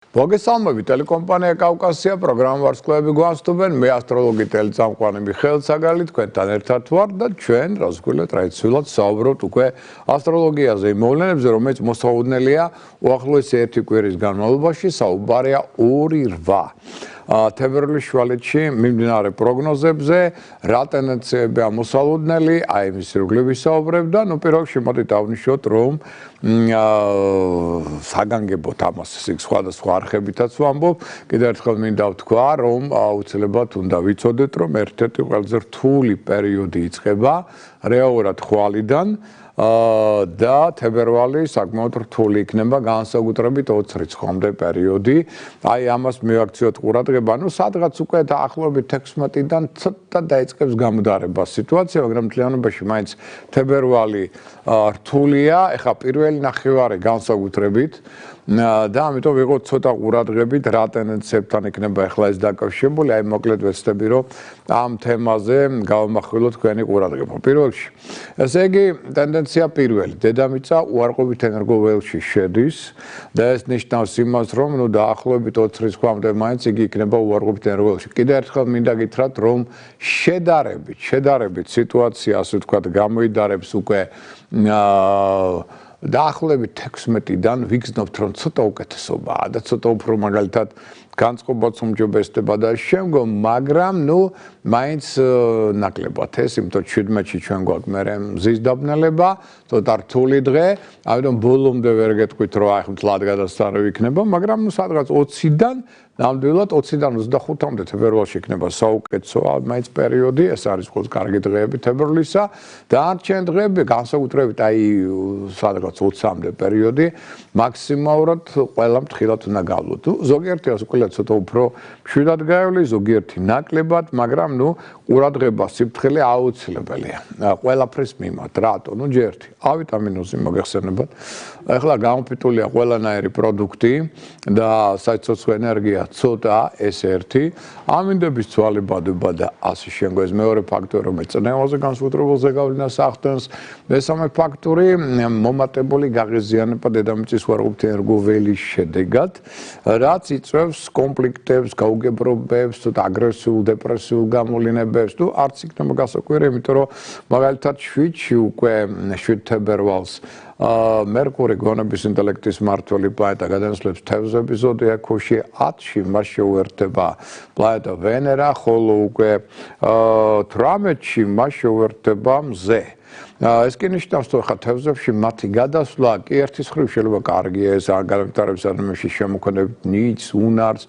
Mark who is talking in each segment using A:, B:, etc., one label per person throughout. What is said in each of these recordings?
A: მოგესალმებით, ტელეკომპანია კავკასია პროგრამა ვარსკვლავები გვასწრებენ. მე ასტროლოგი ტელეწამყვანი მიხეილ ცაგალი თქვენთან ერთად ვარ და ჩვენ რასგვილა ტრადიციულად საუბრობთ უკვე ასტროლოგიაზე, იმ მოვლენებზე, რომელიც მოსაუდნელია უახლოესი ერთი კვირის განმავლობაში, საუბარია 2-8 თებერვლის შუალედში მიმდინარე პროგნოზებზე, რა ტენდენციებია მოსალოდნელი, აი მის ირგვლივ ვისაუბრებ და ნუ პირველ რიგში მოდით დავნიშნოთ, რომ საგანგებოდ ამას სხვადასხვა არხებითაც ვამბობ, კიდევ ერთხელ მინდა ვთქვა, რომ აუცილებლად უნდა ვიცოდეთ, რომ ერთ-ერთი ყველაზე რთული პერიოდი იწყება რეალურად ხვალიდან და თებერვალი საკმაოდ რთული იქნება განსაკუთრებით 20 რიცხვამდე პერიოდი. აი ამას მივაქციოთ ყურადღება, ну სადღაც უკვე დაახლოებით 16-დან ცოტა დაიწყებს გამუდარება სიტუაცია, მაგრამ მთლიანობაში მაინც თებერვალი რთულია, ეხა პირველი ნახევარი განსაკუთრებით და ამიტომ ვიღოთ ცოტა ყურადღებით რა ტენდენციებთან იქნება ახლა ეს დაკავშირებული, აი მოკლედ ვეცდები რომ ამ თემაზე გავამახვილოთ თქვენი ყურადღება. პირველ რიგში, ესე იგი ტენდენცია პირველი, დედამიწა უარყოფით ენერგოველში შედის და ეს ნიშნავს იმას, რომ ნუ დაახლოებით 20 რიცხვამდე მაინც იგი იქნება უარყოფით ენერგოველში. კიდევ ერთხელ მინდა გითხრათ, რომ შედარებით სიტუაცია, ასე ვთქვათ, გამოიდარებს უკვე დაახლოებით 16-დან ვიგრძნობთ, რომ ცოტა უკეთესობაა და ცოტა უფრო მაგალითად განწყობაც უმჯობესდება და შემდგომ, მაგრამ ნუ მაინც ნაკლებად ეს, იმიტომ 17-ში ჩვენ გვაქვს მერე მზის დაბნელება, ცოტა რთული დღე, ამიტომ ბოლომდე ვერ გეტყვით, რომ აი მთლად გადასწარი იქნება, მაგრამ ნუ სადღაც 20-დან ნამდვილად 20-დან 25-მდე თებერვალში იქნება საუკეთესო მაინც პერიოდი, ეს არის ყოველთვის კარგი დღეები თებერვლისა, დანარჩენი დღეები განსაკუთრებით აი სადღაც 20-მდე პერიოდი მაქსიმალურად ყველა ფრთხილად უნდა გავლოთ. ზოგიერთი ასკვლელი ცოტა უფრო მშვიდად გაივლი, ზოგიერთი ნაკლებად, მაგრამ ნუ ყურადღება სიფრთხილე აუცილებელია. ყველაფრის მიმართ, რატო? ნუ ჯერთი, ავიტამინოზი მოგეხსენებათ. ახლა გამოფიტულია ყველანაირი პროდუქტი და საიცოცხლო ენერგია ცოტა ეს ერთი, ამინდების ცვალებადობა და ასე შემდგომ ეს მეორე ფაქტორი, რომელიც წნევაზე განსაკუთრებულზე გავლენას ახდენს. მესამე ფაქტორი, მომატებული გაღიზიანება დედამიწის უარყოფით ენერგოველის შედეგად, რაც იწვევს კონფლიქტებს, გაუგებრობებს, ცოტა აგრესიულ, დეპრესიულ გამოვლენებს, ნუ არც იქნება გასაკვირი, იმიტომ რომ მაგალითად 7-ში უკვე 7 თებერვალს მერკური გონების ინტელექტის მმართველი პლანეტა გადაასვლებს თევზების ზოდიაქოში, 10-ში მას შეუერთდება პლანეტა ვენერა, ხოლო უკვე 18-ში მას შეუერთდება მზე. ეს კი ნიშნავს, რომ ხა თევზებში მათი გადასვლა კი ერთის მხრივ შეიძლება კარგია, ეს განვითარებს ადამიანში შემოქმედებით ნიჭს, უნარს,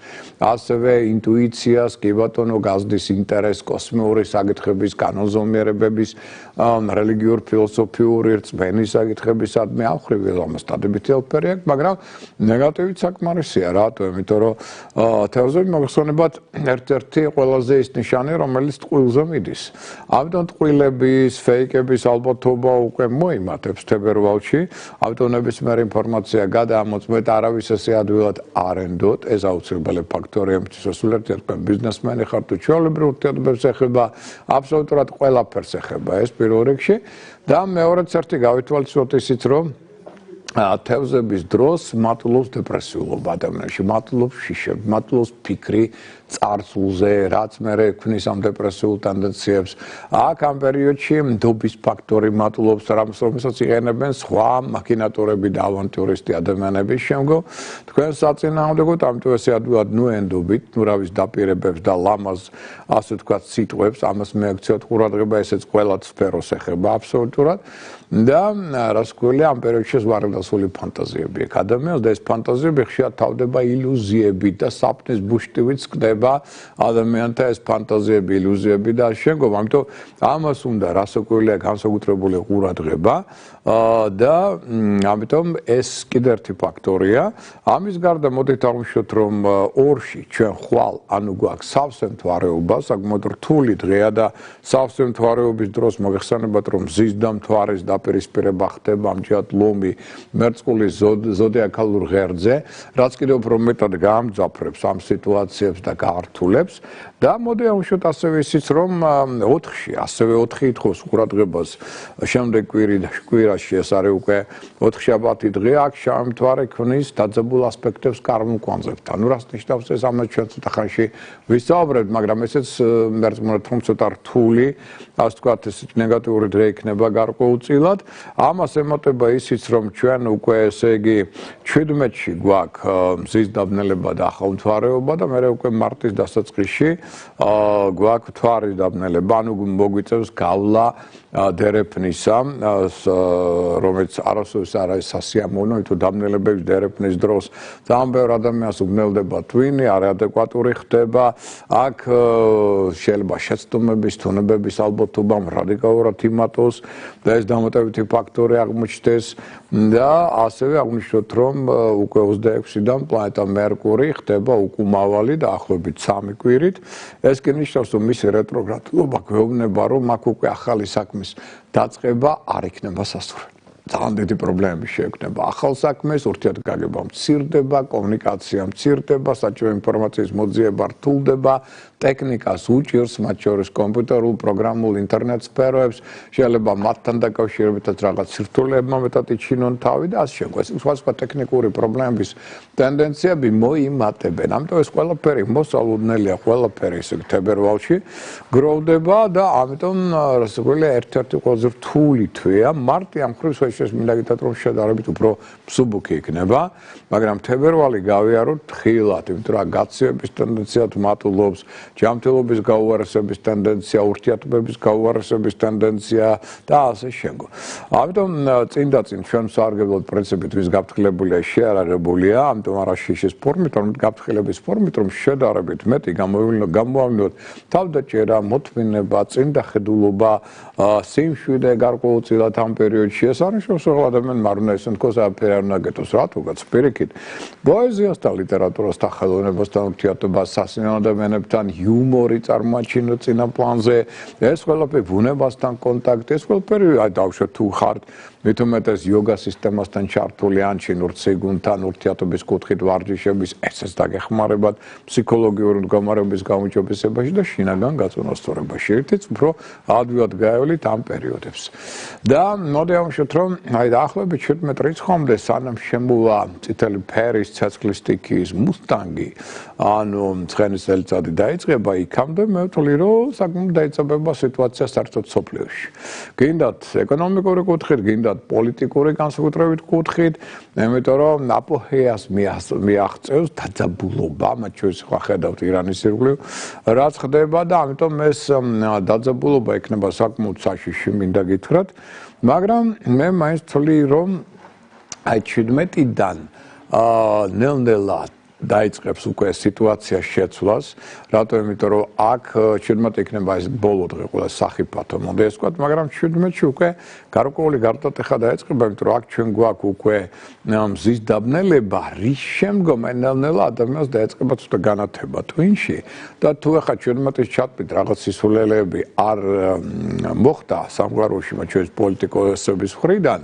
A: ასევე ინტუიციას, კი ბატონო, გაზრდის ინტერესს კოსმიური საკითხების, კანონზომიერებების, რელიგიურ ფილოსოფიური რწმენის საკითხებისადმი ამ მხრივ ამას დადებითი ელფერი აქვს, მაგრამ ნეგატივით საკმარისია, რატო? იმიტომ რომ თევზები მოგხსენებათ ერთ-ერთი ყველაზე ის ნიშანი, რომელიც ტყუილზე მიდის. ამიტომ ტყუილების, ფეიკების ალბათობა უკვე მოიმატებს თებერვალში, ამიტომ ნებისმიერ ინფორმაცია გადაამოწმეთ, არავის ესე ადვილად არ ენდოთ, ეს აუცილებელი ფაქტორია, ამიტომ სულიერთ თქვენ ბიზნესმენი ხართ თუ ჩვეულებრივ ურთიერთობებს ეხება, აბსოლუტურად ყველაფერს ეხება ეს პირველ რიგში და მეორეც ერთი გავითვალისწინოთ ისიც, რომ თევზების დროს მატულობს დეპრესიულობა ადამიანში, მატულობს შიშები, მატულობს ფიქრი წარსულზე, რაც მერე ქმნის ამ დეპრესიულ ტენდენციებს. აქ ამ პერიოდში ნდობის ფაქტორი მატულობს, რომელსაც იყენებენ სხვა მაქინატორები და ავანტიურისტი ადამიანების შემდგომ. თქვენ საწინააღმდეგოდ, ამიტომ ესე ადვილად ნუ ენდობით, ნუ რავის დაპირებებს და ლამაზ, ასე ვთქვათ, სიტყვებს, ამას მიაქციოთ ყურადღება, ესეც ყველა სფეროს ეხება აბსოლუტურად. და რას გვქვია ამ პერიოდში ზვარადასული ფანტაზიები აქვს ადამიანს და ეს ფანტაზიები ხშირად თავდება ილუზიებით და საფრთხის ბუშტივით ხდება ადამიანთა ეს ფანტაზიები, ილუზიები და შემდგომ, ამიტომ ამას უნდა რას გვქვია განსაკუთრებული ყურადღება და ამიტომ ეს კიდევ ერთი ფაქტორია. ამის გარდა მოდით აღნიშნოთ, რომ 2-ში ჩვენ ხვალ, ანუ გვაქვს სავსე მთვარეობა, საკმაოდ რთული დღეა და სავსე მთვარეობის დროს მოგეხსენებათ, რომ მზის და მთვარის დაპირისპირება ხდება, ამჯერად ლომი მერწყულის ზოდიაქალურ ღერძზე, რაც კიდევ უფრო მეტად გაამძაფრებს ამ სიტუაციებს და გაართულებს და მოდი აუშვათ ასევე ისიც რომ 4-ში, ასევე 4 ითხოვს ყურადღებას შემდეგ კვირაში ეს არის უკვე 4 შაბათი დღე აქ შემთვარე ქმნის დაძაბულ ასპექტებს კარმონკვანძებთან. ნუ რას ნიშნავს ეს ამას ჩვენ ცოტა ხანში ვისაუბრებთ, მაგრამ ესეც მერწმუნეთ რომ ცოტა რთული, ასე ვთქვათ, ეს ნეგატიური დღე იქნება გარკვეულწილად. ამას ემატება ისიც რომ ჩვენ უკვე ესე იგი 17-ში გვაქვს მზის დაბნელება და ახალმთვარეობა და მე უკვე მარტის დასაწყისში გვაქვს მთვარის დაბნელება, ანუ მოგვიწევს გავლა დერეფნისა, რომელიც არასოდეს არ არის სასიამოვნო, თუ დაბნელებების დერეფნის დროს ძალიან ბევრ ადამიანს უგნელდება ტვინი, არაადეკვატური ხდება, აქ შეიძლება შეცდომების, თუნებების ალბათობამ რადიკალურად იმატოს და ეს დამატებითი ფაქტორი აღმოჩნდეს და ასევე აღნიშნოთ, რომ უკვე 26-დან პლანეტა მერკური ხდება უკუმავალი და ახლობით 3 კვირით. ეს კი ნიშნავს, რომ მისი რეტროგრადულობა გვეუბნება, რომ აქ უკვე ახალი საქმის დაწყება არ იქნება სასურველი. ძალიან დიდი პრობლემები შეექმნება ახალ საქმეს, ურთიერთგაგება მცირდება, კომუნიკაცია მცირდება, საჭირო ინფორმაციის მოძიება რთულდება, ტექნიკას უჭირს, მათ შორის კომპიუტერულ, პროგრამულ, ინტერნეტ სფეროებს, შეიძლება მათთან დაკავშირებითაც რაღაც სირთულეებმა მეტად იჩინონ თავი და ასე შემდგომ. სხვა ტექნიკური პრობლემების ტენდენციები მოიმატებენ. ამიტომ ეს ყველაფერი მოსალოდნელია, ყველაფერი ესე თებერვალში გროვდება და ამიტომ რასაკვირველია ერთ-ერთი ყველაზე რთული თვეა. მარტი ამ ხრივ შეშეს მინდა გითხრათ რომ შედარებით უფრო მსუბუქი იქნება, მაგრამ თებერვალი გავიაროთ ხილად, იმიტომ რომ გაცივების ტენდენციად მატულობს, ჯანმრთელობის გაუარესების ტენდენცია, ურთიერთობების გაუარესების ტენდენცია და ასე შემდგომ. ამიტომ წინ ჩვენ სარგებლობთ პრინციპით ვის გაფრთხილებულია შეარარებულია, ამიტომ არაში ეს ფორმით, რომ გაფრთხილების ფორმით, რომ შედარებით მეტი გამოავლინოთ თავდაჭერა, მოთმინება, წინდახედულობა, სიმშვიდე გარკვეულწილად ამ პერიოდში ეს არის შესაძლოა ადამიანმა არ უნდა ისე თქოს აფერი არ უნდა გეტოს რატოგაც პირიქით პოეზიას და ლიტერატურასთან ხელოვნებასთან ურთიერთობას სასიამოვნო ადამიანებთან იუმორი წარმოაჩინოთ წინა პლანზე ეს ყველაფერი ბუნებასთან კონტაქტი ეს ყველაფერი დავუშვათ თუ ხართ მithumetes yoga სისტემასთან ჩართული ან ჩინურციგუნთან ურთიერთობის კუთხით ვარჯიშების ესეც დაგეხმარებათ ფსიქოლოგიური მდგომარეობის გამოჯობესებაში და შინაგან გაწონასწორებაში ერთიც უფრო ადვილად გაევლით ამ პერიოდებს და მოდი ავუშვათ რომ აი დაახლოებით 17 რიცხვამდე სანამ შემოვა წითელი ფერის ცეცხლის სტიქის მუსტანგი ანუ ცხენის წელიწადი დაიწყება იქამდე მე ვთვლი რომ საკმაოდ დაიწყება სიტუაცია საერთოდ სოფლიოში გინდათ ეკონომიკური კუთხით გინდათ პოლიტიკური განსაკუთრებით კუთხით, იმიტომ რომ აპოჰეას მიაღწევს დაძაბულობა, მათ შორის ხა ხედავთ ირანის ირგვლივ, რაც ხდება და ამიტომ ეს დაძაბულობა იქნება საკმაოდ საშიში, მინდა გითხრათ, მაგრამ მე მაინც ვთვლი რომ აი 17-დან ნელ-ნელა დაიწყებს უკვე სიტუაცია შეცვლას, რატომ იმიტომ რომ აქ 17 იქნება ეს ბოლო დღე ყველა სახიფათო მოდი ეს ვთქვათ, მაგრამ 17-ში უკვე გარკვეული გარდატეხა დაიწყება, იმიტომ რომ აქ ჩვენ გვაქვს უკვე მზის დაბნელება, რის შემდგომ ნელ-ნელა ადამიანს დაიწყება ცოტა განათება ტვინში და თუ ახლა 17-ის ჩატვით რაღაც სისულელეები არ მოხდა სამყაროში, მათ შორის პოლიტიკოსების მხრიდან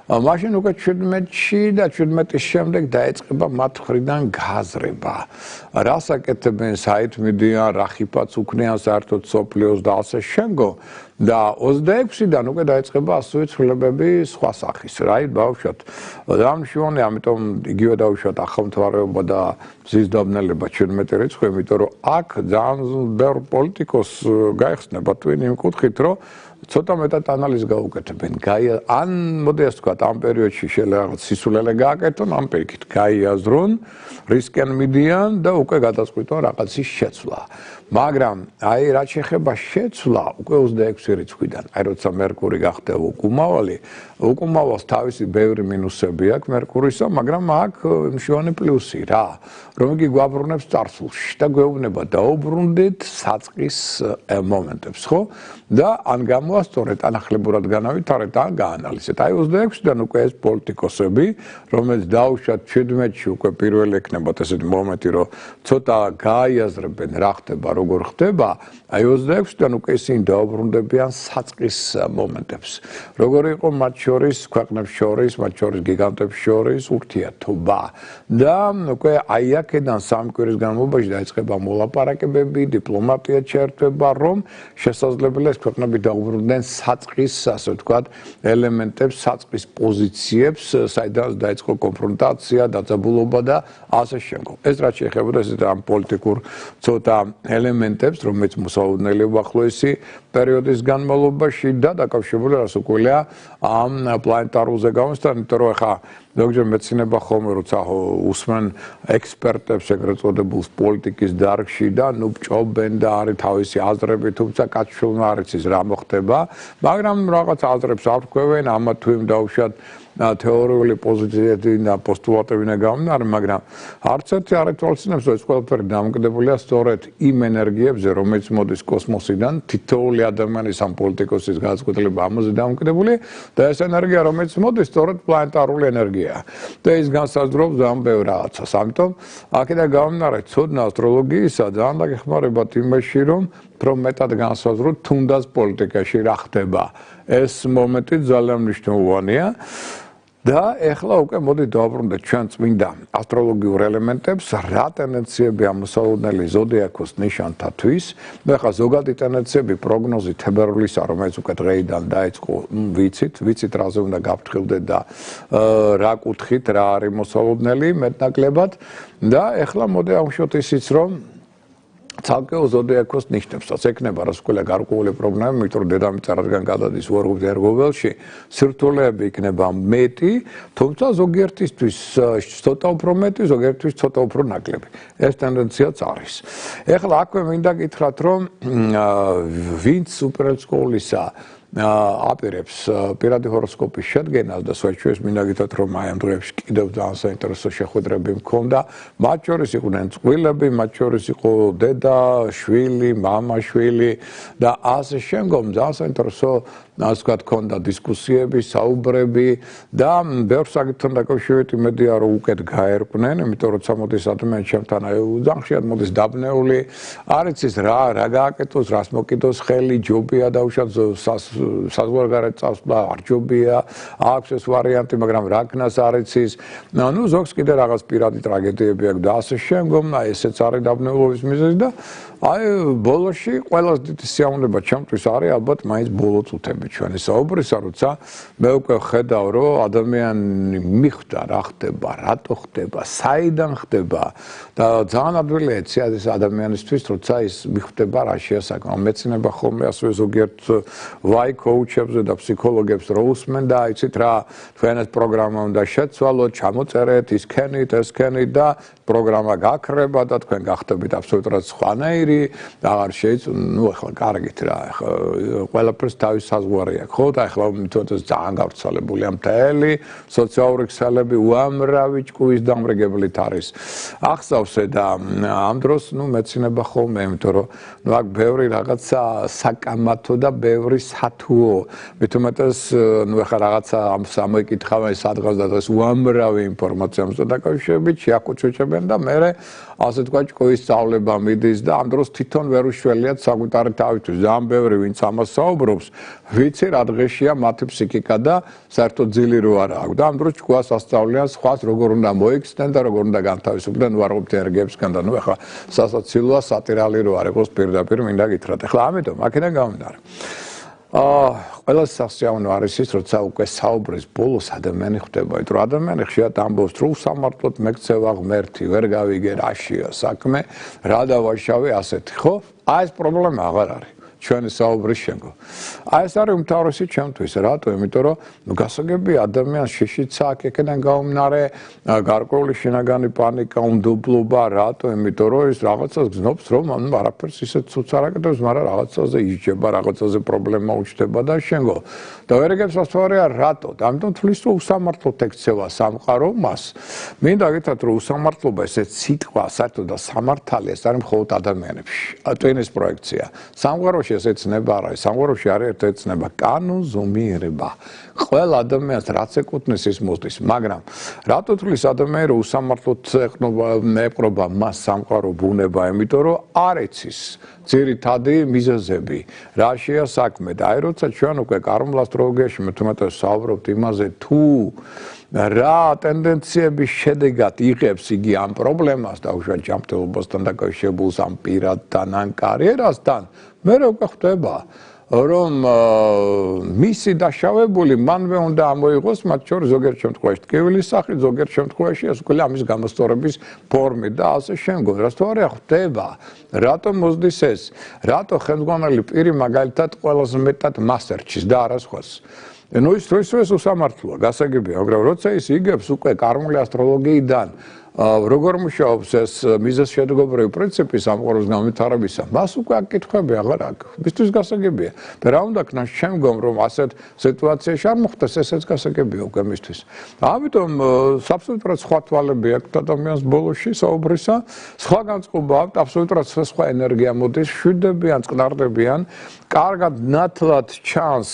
A: მაშინ უკვე 17-ში და 17-ის შემდეგ დაიწყება მათ მხრიდან გაზრება. რას აკეთებენ, საით მიდიან, რა ხიფაც უქნიან საერთოდ სოფლიოს და ასე შემდგომ და 26-დან უკვე დაიწყება ასოე ცვლილებები სხვა სახის. რაი ბავშვად, დამშვენია, ამიტომ იგივე დავუშვათ ახალმთვარეობა და მზის დაბნელება 17 რიცხვი, იმიტომ რომ აქ ძალიან ბევრ პოლიტიკოს გაიხსნება ტვინი იმ კუთხით, რომ ცოტა მეტად ანალიზს გაუკეთებენ. ან მოდი ასე ვთქვათ, ამ პერიოდში შეიძლება სისულელე გააკეთონ, ამ პირიქით გაიაზრონ, რისკენ მიდიან და უკვე გადაწყვიტონ რაღაცის შეცვლა. მაგრამ აი რაც შეეხება შეცვლა, უკვე 26 რიცხვიდან, აი როცა მერკური გახდა უკუმავალი, უკუმავალს თავისი ბევრი მინუსები აქვს მერკურისა, მაგრამ აქ მშვენი პლუსი რა, რომ იგი გვაბრუნებს წარსულში და გვეუბნება დაუბრუნდეთ საწყის მომენტებს, ხო? და ან იქნება სწორედ ანახლებურად განავითარეთ ან გაანალიზეთ. აი 26-დან უკვე ეს პოლიტიკოსები, რომელიც დაუშვათ 17-ში უკვე პირველი ექნებათ ესეთი მომენტი, რომ ცოტა გააიაზრებენ რა ხდება, როგორ ხდება, აი 26-დან უკვე ისინი დაუბრუნდებიან საწყის მომენტებს. როგორ იყო მათ შორის, ქვეყნებს შორის, მათ შორის გიგანტებს შორის ურთიერთობა. და უკვე აი აქედან სამი კვირის განმავლობაში დაიწყება მოლაპარაკებები, დიპლომატია ჩაერთვება, რომ შესაძლებელია ეს ქვეყნები დაუბრუნდნენ საწყის, ასე ვთქვათ, ელემენტებს, საწყის პოზიციებს, საიდანაც დაიწყო კონფრონტაცია, დაძაბულობა და ასე შემდგომ. ეს რაც შეეხებოდა ესეთ ამ პოლიტიკურ ცოტა ელემენტებს, რომელიც მოსალოდნელი უახლოესი პერიოდის განმავლობაში და დაკავშირებული რასაკვირველია ამ პლანეტარულზე გამოსთან, იმიტომ რომ ახლა ზოგჯერ მეცნიერება ხოლმე როცა უსმენ ექსპერტებს ეგრეთ წოდებულს პოლიტიკის დარგში და ნუ ბჭობენ და არის თავისი აზრები, თუმცა კაცშვილმა არ იცის რა მოხდება, მაგრამ რაღაც აზრებს აღკვევენ, ამა თუ იმ დაუშვათ თეორიული პოზიციები და პოსტულატები გამომდინარე, მაგრამ არც ერთი არ ეთვალისწინებს, რომ ეს ყველაფერი დამოკიდებულია სწორედ იმ ენერგიებზე, რომელიც მოდის კოსმოსიდან, თითოეული ადამიანის ამ პოლიტიკოსის განწყობილება ამაზე დამოკიდებული და ეს ენერგია, რომელიც მოდის, სწორედ პლანეტარული ენერგიაა. და ის განსაზღვრავს ძალიან ბევრ რაღაცას. ამიტომ აქედან გამომდინარე, ცოდნა ასტროლოგიისა ძალიან დაგეხმარებათ იმაში, რომ უფრო მეტად განსაზღვროთ თუნდაც პოლიტიკაში რა ხდება. ეს მომენტი ძალიან მნიშვნელოვანია. და ეხლა უკვე მოდი დავაბრუნდეთ ჩვენ წმინდა ასტროლოგიურ ელემენტებს, რა ტენდენციები ამოსალოდნელი ზოდიაქოს ნიშანთათვის. და ეხლა ზოგადი ტენდენციები პროგნოზი თებერვლისა, რომელიც უკვე დღეიდან დაიწყო, ვიცით რაზე უნდა გავფრთხილდეთ და რა კუთხით რა არის მოსალოდნელი მეტნაკლებად. და ეხლა მოდი ავუშვოთ ისიც, რომ ცალკეულ ზოდიაქოს ნიშნებსაც ექნება რასაკვირველია გარკვეული პრობლემა, იმიტომ რომ დედამიწა რადგან გადადის ვარგულ ერგოველში, სირთულეები იქნება მეტი, თუმცა ზოგიერთისთვის ცოტა უფრო მეტი, ზოგიერთთვის ცოტა უფრო ნაკლები. ეს ტენდენციაც არის. ეხლა აქვე მინდა გითხრათ, რომ ვინც უპირატესკოლისა აპირებს პირადი ჰოროსკოპის შედგენას და საჩვენს მინდა გითხრათ, რომ აი ამ დღეებში კიდევ ძალიან საინტერესო შეხვედრები მქონდა. მათ შორის იყვნენ წყვილები, მათ შორის იყო დედა, შვილი, მამა, შვილი და ასე შემდგომ ძალიან საინტერესო ასე ვთქვათ, ქონდა დისკუსიები, საუბრები და ბევრ საკითხთან დაკავშირებით იმედია, რომ უკეთ გაერკვნენ, იმიტომ რომ მოდის ადამიანი ჩემთან აი ძალიან ხშირად მოდის დაბნეული, არ იცის რა გააკეთოს, რას მოკიდოს ხელი, ჯობია დაუშვათ საზღვარგარეთ წავსვლა, არ ჯობია, აქვს ეს ვარიანტი, მაგრამ რა ქნას არ იცის. ნუ ზოგს კიდე რაღაც პირადი ტრაგედიები აქვს და ასე შემდგომ, აი ესეც არის დაბნეულობის მიზეზი და აი ბოლოში ყველაზე დიდი სიამოვნება ჩემთვის არის ალბათ მაინც ბოლო წუთები ჩვენი საუბრისა, როცა მე უკვე ხედავ, რომ ადამიანი მიხვდა რა ხდება, რატო ხდება, საიდან ხდება და ძალიან ადვილი ეცია ეს ადამიანისთვის, როცა ის მიხვდება რა შეასაკმო. მეცნიერება ხოლმე ასევე ზოგიერთ ვაი კოუჩებზე და ფსიქოლოგებს რო უსმენ და იცით რა, თქვენ ეს პროგრამა უნდა შეცვალოთ, ჩამოწერეთ, ისქენით, ესქენით და პროგრამა გაქრება და თქვენ გახდებით აბსოლუტურად სხვანაირი და აღარ შეიძლება, ნუ ახლა კარგით რა, ახლა ყველაფერს თავის საზღვარი აქვს, ხო? და ახლა თვითონაც ძალიან გავრცელებულია მთელი სოციალური ქსელები უამრავი ჭკუის დამრიგებლით არის. ახსავსე და ამ დროს ნუ მეცნიერება ხოლმე, იმიტომ რომ ნუ აქ ბევრი რაღაცა საკამათო და ბევრი სათუო. მით უმეტეს ნუ ახლა რაღაცა ამ სამოიკითხავენ სადღაც და დღეს უამრავი ინფორმაცია ამასთან დაკავშირებით შეაკუჩუჩებენ და მე ასე თქვა ჭკუის სწავლება მიდის და ამ დროს თვითონ ვერ უშველიათ საგვიტარი თავისთვის. ძალიან ბევრი ვინც ამას საუბრობს, ვიცი რა დღეშია მათი ფსიქიკა და საერთოდ ძილი რო არა აქვს და ამ დროს ჭკუას ასწავლიან სხვას როგორ უნდა მოიქცნენ და როგორ უნდა განთავისუფლდნენ უარყოფით ენერგიებისგან და ნუ ახლა სასაცილოა სატირალი რო არ იყოს პირდაპირ მინდა გითხრათ. ახლა ამიტომ აქედან გამომდინარე ყველას სასიამოვნო არის ის, როცა უკვე საუბრის ბოლოს ადამიანი ხვდება, იმიტომ რომ ადამიანი ხშირად ამბობს, რომ უსამართლოდ მეკცევა ღმერთი, ვერ გავიგე რაშია საქმე, რა დავაშავე ასეთი, ხო? აი ეს პრობლემა აღარ არის. ჩვენი საუბრის შემდგომ. აი ეს არის უმთავრესი ჩემთვის, რატო? იმიტომ რომ გასაგებია ადამიანს შიშიცა აქ ეკიდან გამომდინარე, გარკვეული შინაგანი პანიკა, უნდობლობა, რატო? იმიტომ რომ ის რაღაცას გზნობს, რომ არაფერს ისე ცუც არ აკეთებს, მაგრამ რაღაცაზე ისჯება, რაღაცაზე პრობლემა უჩნდება და შემდგომ. და ვერ იგებს ასწორია რატო? ამიტომ თulis რომ უსამართლოდ ექცევა სამყარო მას. მინდა გითხრათ, რომ უსამართლობა ესეც სიტყვა, საერთოდ და სამართალი ეს არის მხოლოდ ადამიანებში. ტვინის პროექცია. სამყაროში სამყაროში ეს ეცნება არ არის. სამყაროში არის ერთ ეცნება კანონზომიერება. ყველა ადამიანს რაც ეკუთვნის ის მოსდის, მაგრამ რატო თulis ადამიანი რომ უსამართლოდ ეპყრობა მას სამყარო ბუნება, იმიტომ რომ არ იცის ძირითადი მიზეზები, რა შეა საქმე და აი როცა ჩვენ უკვე კარმულ ასტროლოგიაში მეტუმეტეს საუბრობთ იმაზე თუ რა ტენდენციების შედეგად იღებს იგი ამ პრობლემას და უშუალოდ ჯანმრთელობასთან დაკავშირებულს ამ პირადთან ან კარიერასთან, მე რო გვხვდება რომ მისი დაშავებული მანვე უნდა ამოიღოს მათ შორის ზოგიერთ შემთხვევაში ტკივილის სახით, ზოგიერთ შემთხვევაში ეს უკვე ამის გამოსწორების ფორმით და ასე შემდგომ. რასთვარი ხდება, რატომ მოსდის ეს? რატო ხელმძღვანელი პირი მაგალითად ყველაზე მეტად მასერჩის და არა სხვას? ნუ ის ეს უსამართლოა, გასაგებია, მაგრამ როცა ის იგებს უკვე კარმული ასტროლოგიიდან როგორ მუშაობს ეს მიზეზშედეგობრივი პრინციპი სამყაროს განვითარებისა, მას უკვე აკითხები აღარ აქვს. მისთვის გასაგებია. და რა უნდა ქნას შემდგომ, რომ ასეთ სიტუაციაში არ მოხდეს, ესეც გასაგებია უკვე მისთვის. ამიტომ აბსოლუტურად სხვა თვალები აქვს ადამიანს ბოლოში საუბრისა, სხვა განწყობა აქვს, აბსოლუტურად სხვა ენერგია მოდის, შვიდებიან, წყნარდებიან, კარგად ნათლად ჩანს,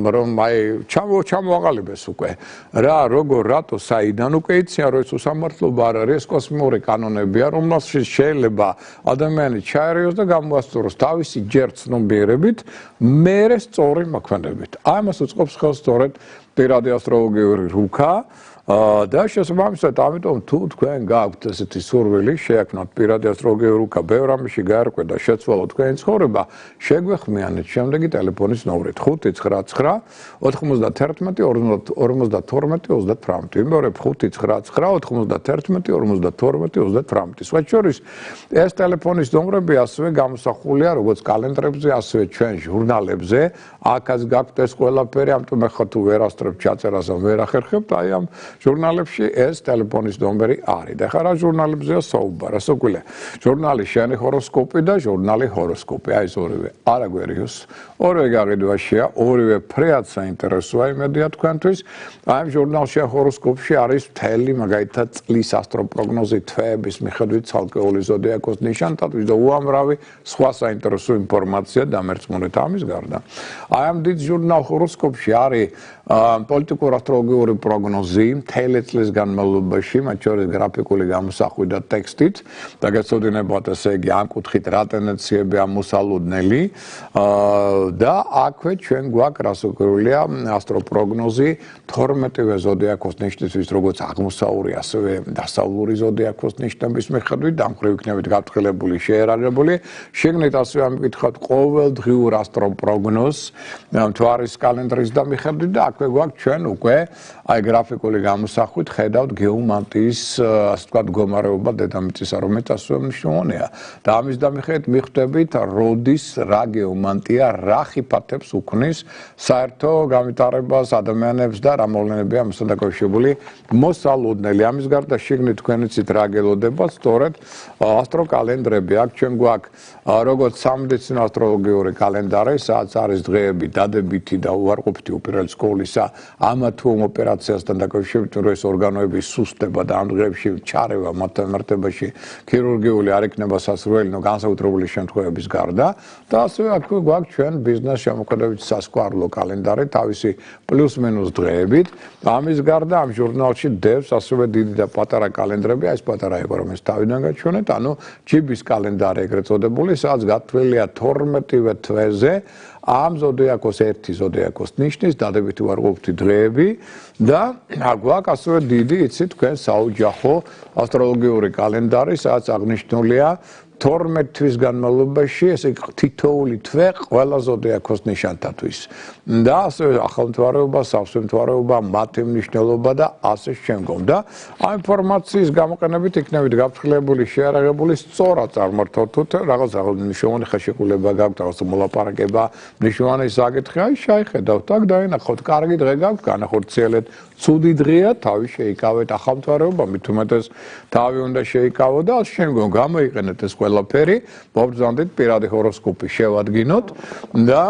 A: რომ აი ჩამოაყალიბეს უკვე. რა, როგორ, რატო, საიდან უკვე იციან, რომ ეს უსამართლობა არ არის კოსმიური კანონებია, რომელშიც შეიძლება ადამიანი ჩაერიოს და გამოასწოროს თავისი ჯერ ცნობიერებით, მერე სწორი მოქმედებით. ამას უწყობს ხელს სწორედ პირადი ასტროლოგიური რუქა და შესაბამისად, ამიტომ თუ თქვენ გაქვთ ესეთი სურვილი, შეექმნათ პირადი ასტროლოგიური რუქა, ბევრ ამაში გაერკვეთ და შეცვალოთ თქვენი ცხოვრება, შეგვეხმიანეთ შემდეგი ტელეფონის ნომრით 599 91 52 28. იმეორებ 599 91 52 28. სხვა შორის ეს ტელეფონის ნომრები ასევე გამოსახულია როგორც კალენდრებზე, ასევე ჩვენ ჟურნალებზე. აქაც გაქვთ ეს ყველაფერი, ამიტომ ახლა თუ ვერ ასწრებთ ჩაწერას ან ვერ ახერხებთ, აი ამ ჟურნალებში ეს ტელეფონის ნომერი არის. და ხა რა ჟურნალებზეა საუბარი, ასე გვილა. ჟურნალი შენი ჰოროსკოპი და ჟურნალი ჰოროსკოპი, აი ეს ორივე. არა გვერიოს. ორივე გაყიდვაშია, ორივე ფრეად საინტერესოა იმედია თქვენთვის. აი ამ ჟურნალში ჰოროსკოპში არის მთელი მაგალითად წლის ასტროპროგნოზი, თვეების მიხედვით ცალკეული ზოდიაქოს ნიშანთათვის და უამრავი სხვა საინტერესო ინფორმაცია დამერწმუნეთ ამის გარდა. აი ამ დიდ ჟურნალ ჰოროსკოპში არის პოლიტიკურ ასტროლოგიური პროგნოზი მთელი წლის განმავლობაში, მათ შორის გრაფიკული გამოსახვით და ტექსტით, დაგეცოდინებათ ესე იგი ამ კუთხით რა ტენდენციებია მოსალოდნელი და აქვე ჩვენ გვაქვს რასაკვირველია ასტროპროგნოზი 12-ვე ზოდიაქოს ნიშნისთვის, როგორც აღმოსავლური, ასევე დასავლური ზოდიაქოს ნიშნების მიხედვით, დამხრივ იქნებით გაფრთხილებული, შეერაგებული. შეგნით ასევე ამკითხავთ ყოველდღიურ ასტროპროგნოზს მთვარის კალენდრის და მიხედვით და აქვე გვაქვს ჩვენ უკვე აი გრაფიკული გამოსახვით ხედავთ გეომანტიის ასე ვთქვათ მდგომარეობა დედამიწისა, რომელიც ასევე მნიშვნელოვანია. და ამის დამიხედვით მიხვდებით როდის რა გეომანტია რა ხიფათებს უქმნის საერთო განვითარებას ადამიანებს და რა მოვლენებია ამასთან დაკავშირებული მოსალოდნელი. ამის გარდა შეგნით თქვენ იცით რა გელოდებათ სწორედ ასტროკალენდრები. აქ ჩვენ გვაქვს როგორც სამედიცინო ასტროლოგიური კალენდარი, სადაც არის დღეები დადებითი და უარყოფითი უპირელი სკოლისა, ამა თუ იმ ოპერაციასთან დაკავშირებით, რომ ეს ორგანოების სუსტება და ამ დღეებში ჩარევა მათთან მიმართებაში ქირურგიული არ იქნება სასურველი, ნუ განსაკუთრებული შემთხვევების გარდა და ასევე აქ გვაქვს ჩვენ ბიზნეს შემოქმედებით სასკვარლო კალენდარი, თავისი პლუს-მინუს დღეებით. ამის გარდა ამ ჟურნალში დევს ასევე დიდი და პატარა კალენდრები, აი ეს პატარა იყო რომ ეს თავიდან გაჩვენეთ, ანუ ჯიბის კალენდარი ეგრეთ წოდებული, სადაც გათვლილია 12-ვე თვეზე ამ ზოდიაქოს ერთი ზოდიაქოს ნიშნის დადებითი უარყოფითი დღეები და გვაქვს ასევე დიდი, იცით თქვენ საოჯახო ასტროლოგიური კალენდარი, სადაც აღნიშნულია 12 თვის განმავლობაში ესე თითოეული თვე ყველა ზოდიაქოს ნიშანთათვის და ასევე ახალმთვარეობა, სავსემთვარეობა, მათი მნიშვნელობა და ასე შემდგომ და ამ ინფორმაციის გამოყენებით იქნებით გაფრთხილებული, შეარაღებული, სწორად წარმართოთ რაღაც მნიშვნელოვანი ხელშეკრულება გაქვთ, რაღაც მოლაპარაკება, მნიშვნელოვანი საკითხი, აი შეიხედავთ, აქ დაინახოთ, კარგი დღე გაქვთ, განახორციელეთ, ცუდი დღეა, თავი შეიკავეთ, ახალმთვარეობა, მით უმეტეს თავი უნდა შეიკავოთ და ასე შემდგომ გამოიყენეთ ეს ყველაფერი, მობრძანდით პირადი ჰოროსკოპი შევადგინოთ და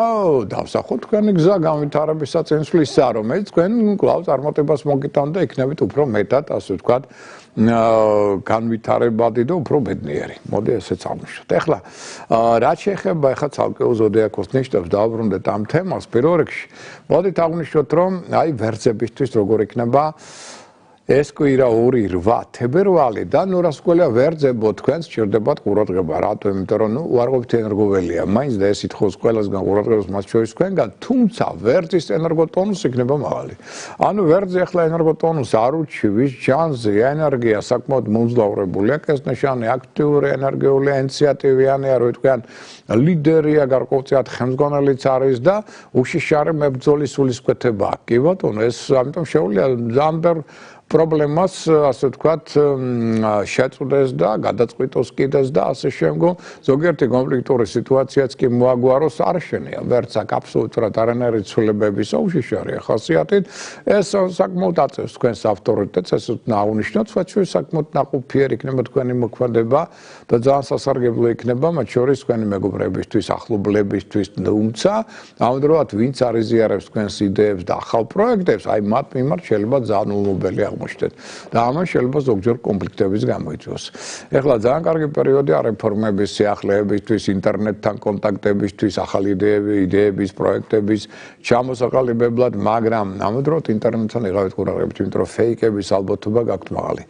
A: დავსახოთ თქვენი გზა განვითარებისა წინსვლისა, რომელიც თქვენ კვლავ წარმატებას მოგიტანთ და იქნებით უფრო მეტად, ასე ვთქვათ, განვითარებადი და უფრო ბედნიერი. მოდი ესეც აღვნიშნოთ. ეხლა რაც შეეხება ეხლა ცალკეულ ზოდიაქოს ნიშნებს დავბრუნდეთ ამ თემას პირველ რიგში. მოდით აღვნიშნოთ რომ აი ვერძებისთვის როგორ იქნება ეს კვირა 2-8 თებერვალი და ნუ რასკველია ვერძებო თქვენს ჭირდებათ ყურადღება რატო იმიტომ რომ ნუ უარყოფით ენერგოველია მაინც და ეს ითხოვს ყველასგან ყურადღებას მათ შორის თქვენგან თუმცა ვერძის ენერგოტონუსი იქნება მაღალი ანუ ვერძი ახლა ენერგოტონუსს არ უჩივის ჯანზე ენერგია საკმაოდ მომძლავრებულია კესნიშანი აქტიური ენერგიული ინიციატივიანია რო თქვენ ლიდერია გარკვეულწილად ხელმძღვანელიც არის და უშიშარი მებრძოლის სულისკვეთება კი ბატონო ეს ამიტომ შეუძლია ძალიან პრობლემას ასე ვთქვათ შეწყვეტს და გადაწყვიტოს კიდეც და ასე შემდგომ ზოგიერთი კონფლიქტური სიტუაციაც კი მოაგვაროს არ შენია ვერც აქ აბსოლუტურად არანაირი ცვლილებების უშიშარია ხასიათით ეს საკმაოდ აწევს თქვენს ავტორიტეტს ეს აღნიშნოთ სხვაჩვეუს საკმაოდ ნაყოფიერი იქნება თქვენი მოქმედება და ძალიან სასარგებლო იქნება მათ შორის თქვენი მეგობრებისთვის ახლობლებისთვის თუმცა ამავდროულად ვინც არიზიარებს თქვენს იდეებს და ახალ პროექტებს აი მათ მიმართ შეიძლება ძალიან ულმობელი და ამან შეიძლება ზოგჯერ კონფლიქტების გამოიწვიოს. ეხლა ძალიან კარგი პერიოდია რეფორმების, სიახლეებისთვის, ინტერნეტთან კონტაქტებისთვის, ახალი იდეების, პროექტების ჩამოსაყალიბებლად, მაგრამ ამავდროულად ინტერნეტთან იღავით ყურადღებით, იმიტომ რომ ფეიკების ალბათობა გაქვთ მაღალი.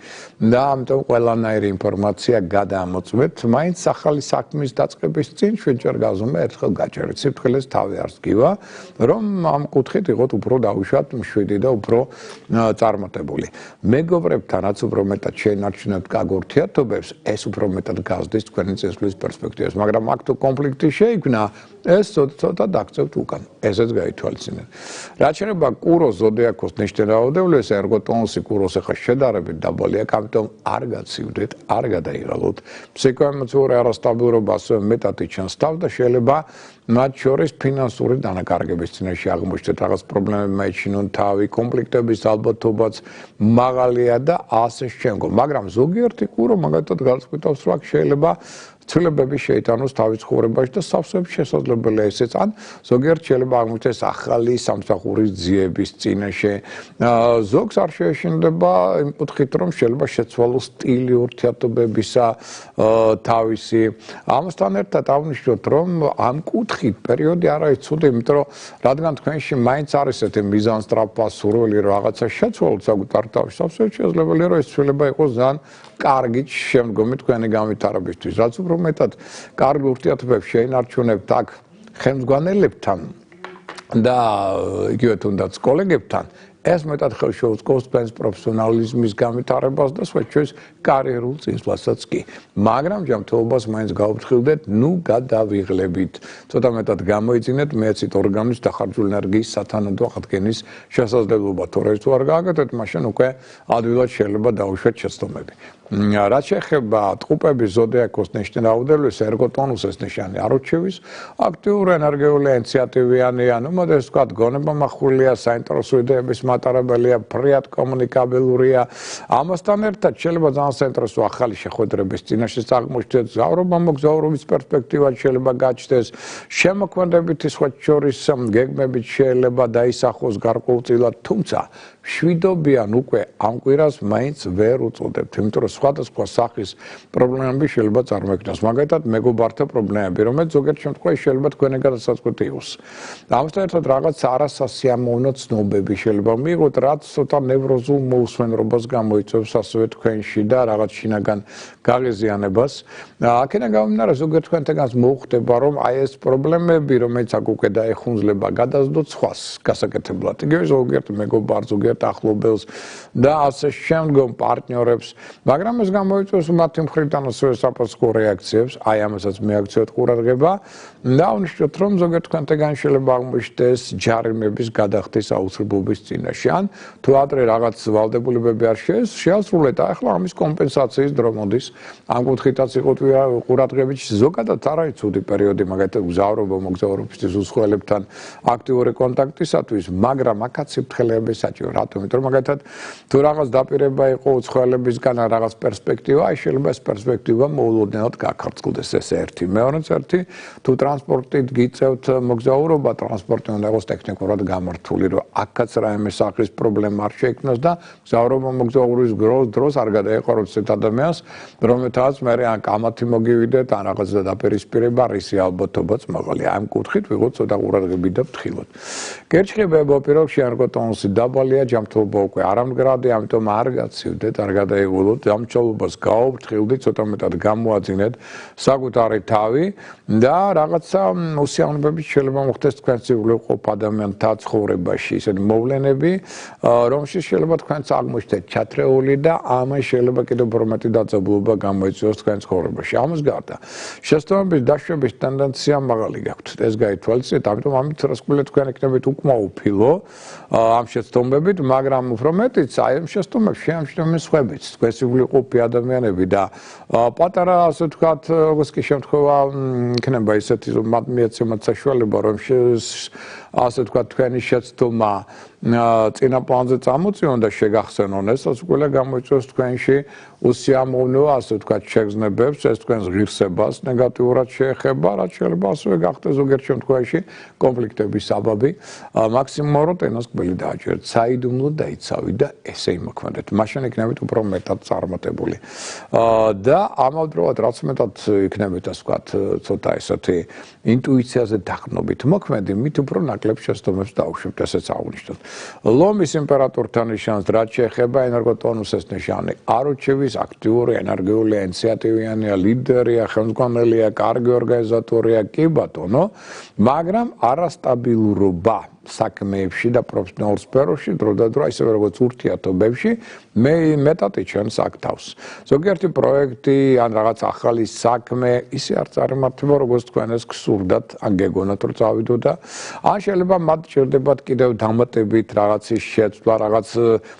A: და ამიტომ ყველანაირი ინფორმაცია გადამოწმეთ, მაინც ახალი საქმის დაწყების წინ ჩვენჯერ გაზომე ერთხელ გაჭერეთ. სიფრთხილეს თავი არ სგივა, რომ ამ კუთხით იყოთ უფრო დავუშვათ მშვიდი და უფრო წარმატებული. მეგობრებთან რაც უფრო მეტად შეენარჩუნებთ კარგ ურთიერთობებს, ეს უფრო მეტად გაზრდის თქვენი წესრიგის პერსპექტივას, მაგრამ აქ თუ კონფლიქტი შეიქმნა, ეს ცოტა დაგწევთ უკან. ესეც გაითვალისწინეთ. რაც შეეხება კუროს ზოდიაქოს ნიშნავადებლებს, ერგოტონუსი კუროს ახლა შედარებით დაბალია, ამიტომ არ გაცივდეთ, არ გადაიღალოთ. ფსიქოემოციური არასტაბილურობა ასევე მეტად იჩენს თავს და შეიძლება მათ შორის ფინანსური დანაკარგების წინაშე აღმოჩნდეთ რაღაც პრობლემები მაიჩინონ თავი, კონფლიქტების ალბათობაც მაღალია და ასე შემდგომ. მაგრამ ზოგიერთი კურო მაგათად განსხვავებს რა შეიძლება ცვლილებები შეიტანოს თავის ცხოვრებაში და სავსეები შესაძლებელია ესეც ან ზოგიერთ შეიძლება აღმოჩნდეს ახალი სამსახურის ძიების წინაშე ზოგს არ შეეშინდება იმ კუთხით რომ შეიძლება შეცვალოს სტილი ურთიერთობებისა თავისი ამასთან ერთად აღნიშნოთ რომ ამ კუთხით პერიოდი არ არის ცუდი იმიტომ რომ რადგან თქვენში მაინც არის ესეთი მიზანსტრაფა სურვილი რომ რაღაცა შეცვალოთ საკუთარ თავში სავსეები შესაძლებელია რომ ეს ცვლილება იყოს ძალიან კარგი შემდგომი თქვენი განვითარებისთვის რაც უფრო მეტად კარგ ურთიერთობებს შეინარჩუნებთ აქ ხელმძღვანელებთან და იგივე თუნდაც კოლეგებთან ეს მეტად ხელშეუწყობს თქვენს პროფესიონალიზმის განვითარებას და სხვაჩვენს კარიერულ წინსვლასაც კი. მაგრამ ჯანმრთელობას მაინც გაუფრთხილდეთ, ნუ გადავიღლებით. ცოტა მეტად გამოიძინეთ მეცით ორგანიზმის დახარჯული ენერგიის სათანადო აღდგენის შესაძლებლობა. თორე თუ არ გააკეთეთ, მაშინ უკვე ადვილად შეიძლება დაუშვათ შეცდომები. რაც შეეხება ტყუპების ზოდიაქოს ნიშნავადებლებს, ერგოტონუსის ნიშანი არ უჩივის, აქტიური ენერგიული ინიციატივიანია, ნუ მოდეს ვთქვათ, გონებამახვილია, საინტერესო იდეების მატარებელია, ფრიად კომუნიკაბელურია. ამასთან ერთად შეიძლება ძალიან საინტერესო ახალი შეხვედრების წინაშე აღმოჩნდეს, მოგზაურობის პერსპექტივა შეიძლება გაჩნდეს, შემოქმედებითი სხვა შორის გეგმებით შეიძლება დაისახოს გარკვეულწილად, თუმცა მშვიდობიან უკვე ამ კვირას მაინც ვერ უწოდებთ, იმიტომ რომ სხვადასხვა სახის პრობლემები შეიძლება წარმოიქმნას. მაგალითად, მეგობართა პრობლემები, რომელიც ზოგიერთ შემთხვევაში შეიძლება თქვენი გადასაწყვეტი იყოს. ამასთან ერთად რაღაც არასასიამოვნო ცნობები შეიძლება მიიღოთ, რაც ცოტა ნევროზულ მოусმენრობას გამოიწვევს ასევე თქვენში და რაღაც შინაგან გაღიზიანებას. აქედან გამომდინარე, ზოგიერთ თქვენთანაც მოუხდება, რომ აი ეს პრობლემები, რომელიც აქ უკვე დაეხუნძლება, გადასდოთ სხვას გასაკეთებლად. იგივე ზოგიერთ მეგობარს, ზოგიერთ ახლობელს და ასე შემდგომ პარტნიორებს, მაგრამ ეს გამოიწვევს მათი მხრიდან ასევე საფასურო რეაქციებს, აი ამასაც მიაქცევთ ყურადღება და აღნიშნოთ, რომ ზოგიერთ თქვენთაგან შეიძლება აღმოჩნდეს ჯარიმების გადახდის აუცილებლობის წინაშე, ან თუ ადრე რაღაც ვალდებულებები არ შეასრულეთ, ახლა ამის კომპენსაციის დრო მოდის. ამ კუთხითაც იყოთ ყურადღებით, ზოგადად არ არის ცუდი პერიოდი, მაგალითად მგზავრობა, მოგზაურობისთვის უცხოელებთან აქტიური კონტაქტისათვის, მაგრამ აქაც სიფრთხილეები საჭირო. რატომ? იმიტომ რომ მაგალითად თუ რაღაც დაპირება იყო უცხოელებისგან რაღაც პერსპექტივა, აი შეიძლება ეს პერსპექტივა მოულოდნელად გაქარწყლდეს ეს ერთი. მეორეც ერთი, თუ ტრანსპორტით გიწევთ მოგზაურობა, ტრანსპორტი უნდა იყოს ტექნიკურად გამართული, რომ აქაც რაიმე სახის პრობლემა არ შეიქმნას და მოგზაურის დროს არ გადაეყაროთ ერთ ადამიანს, რომელთაც მე ან კამათი მოგივიდეთ, ან რაღაც დაპირისპირება, რისი ალბათობაც მაღალია. ამ კუთხით ვიღოთ ცოტა ყურადღებით და ვთხილოთ. გერჩხებებო პირობში არგო ტონუსი დაბალია, ჯანმრთელობა უკვე არ ამდგრადი, ამიტომ არ გაცივდეთ, არ გადაიღულოთ, ჯანმრთელობას გაუფრთხილდით, ცოტა მეტად გამოაძინეთ საკუთარი თავი და რაღაცა უსიამოვნებებით შეიძლება მოხდეს თქვენ სიურულეყოფ ადამიანთა ცხოვრებაში, ისეთი მოვლენები, რომელშიც შეიძლება თქვენც აღმოჩნდეთ ჩათრეული და ამან შეიძლება კიდევ უფრო დაძაბულობა გამოიწვიოს თქვენ ცხოვრებაში. ამას გარდა, შეცდომების დაშვების ტენდენცია მაღალი გაქვთ. ეს გაითვალისწინეთ, ამიტომ ამით რასკვლელი თქვენ იქნებით უკმაუფილო ამ შეცდომებით, მაგრამ უფრო მეტიც აი ამ შეცდომებში შეამჩნევენ სხვებიც, თქვენ სიურულეყოფი ადამიანები და პატარა ასე ვთქვათ, როგორც კი შემთხვევა იქნება ისეთი რომ მათ მიეცემათ საშუალება, რომ ასე ვთქვათ, თქვენი შეცდომა წინა პლანზე წამოწიონ და შეგახსენონ ეს, ასე ყველა გამოიწვევს თქვენში უსიამოვნო, ასე ვთქვათ, შეგრძნებებს, ეს თქვენს ღირსებას ნეგატიურად შეეხება, რაც შეიძლება ასევე გახდეს ზოგიერთ შემთხვევაში კონფლიქტების საბაბი. მაქსიმუმად ენას ყველი დააჭერეთ, საიდუმლო დაიცავი და ესე იმოქმედეთ. მაშინ იქნებით უფრო მეტად წარმატებული. და ამავდროულად რაც მეტად იქნებით, ასე ვთქვათ, ცოტა ესეთი ინტუიციაზე დაყრდნობით მოქმედი, მით უფრო ნაკლებ შეცდომებს დაუშვებთ, ესეც აღნიშნოთ. ლომის იმპერატორთან ნიშანს, რაც შეეხება ენერგოტონუსის ნიშანი, არუჩევის აქტიური, ენერგიული, ინიციატივიანია, ლიდერია, ხელმძღვანელია, კარგი ორგანიზატორია, კი ბატონო, მაგრამ არასტაბილურობა საქმეებში და პროფესიონალურ სფეროში დროდადრო ისევე როგორც ურთიერთობებში მეტად იჩენს აქ თავს. ზოგიერთი პროექტი ან რაღაც ახალი საქმე ისე არ წარმართება, როგორც თქვენ ეს გსურდათ, ან გეგონათ რომ წავიდო და ან შეიძლება მათ ჭირდებათ კიდევ დამატებით რაღაცის შეცვლა, რაღაც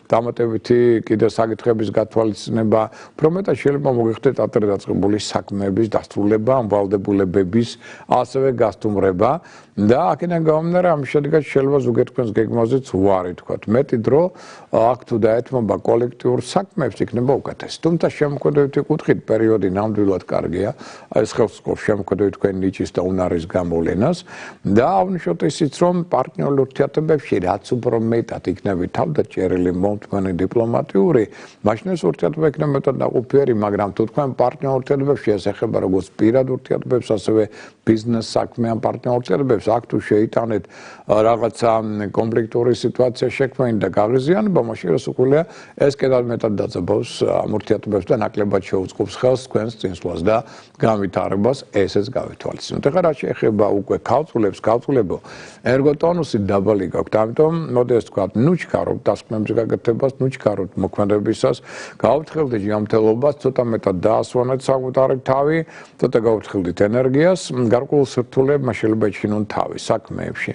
A: დამატებითი კიდევ საკითხების გათვალისწინება, უფრო მეტად შეიძლება მოგიხდეთ ადრე დაწყებული საქმეების დასრულება, ან ვალდებულებების ასევე გასტუმრება და აქედან გამომდინარე ამის შედეგად შეიძლება ზოგიერთ თქვენს გეგმაზეც უარი თქვათ. მეტი დრო აქ თუ დაეთმობა კოლექტიურ საქმეებს იქნება უკეთესი. თუმცა შემოქმედებითი კუთხით პერიოდი ნამდვილად კარგია. ეს ხელს უწყობს შემოქმედებითი თქვენი ნიჭის და უნარის გამოვლენას და აღნიშნოთ ისიც, რომ პარტნიორულ ურთიერთობებში რაც უფრო მეტად იქნებით თავდაჭერილი, მომთმენი, დიპლომატიური, მაშინ ეს ურთიერთობა იქნება მეტად ნაყოფიერი, მაგრამ თუ თქვენ პარტნიორულ ურთიერთობებში ეს ეხება როგორც პირად ურთიერთობებს, ასევე ბიზნეს საქმე ან პარტნიორულ ურთიერთობებს, აქ თუ შეიტანეთ რაღაცა კონფლიქტური სიტუაცია შექმნით და გაღიზიანება, მაშინ რასაკვირველია ეს კიდევ მეტად დაძაბავს ამ ურთიერთობებს და ნაკლებად შეუწყობს ხელს თქვენს წინსვლას და განვითარებას, ესეც გავითვალისწინოთ. ეხლა რაც შეეხება უკვე ქალწულებს, ქალწულებო, ერგოტონუსი დაბალი გაქვთ, ამიტომ მოდი ეს ვთქვათ, ნუჩქარობთ დასკვნებზე გაკეთებას, ნუჩქარობთ მოქმედებისას, გაუფრთხილდით ჯანმრთელობას, ცოტა მეტად დაასვანეთ საკუთარი თავი, ცოტა გაუფრთხილდით ენერგიას, გარკვეულ სირთულეებმა შეიძლება იჩინონ თავი საქმეებში.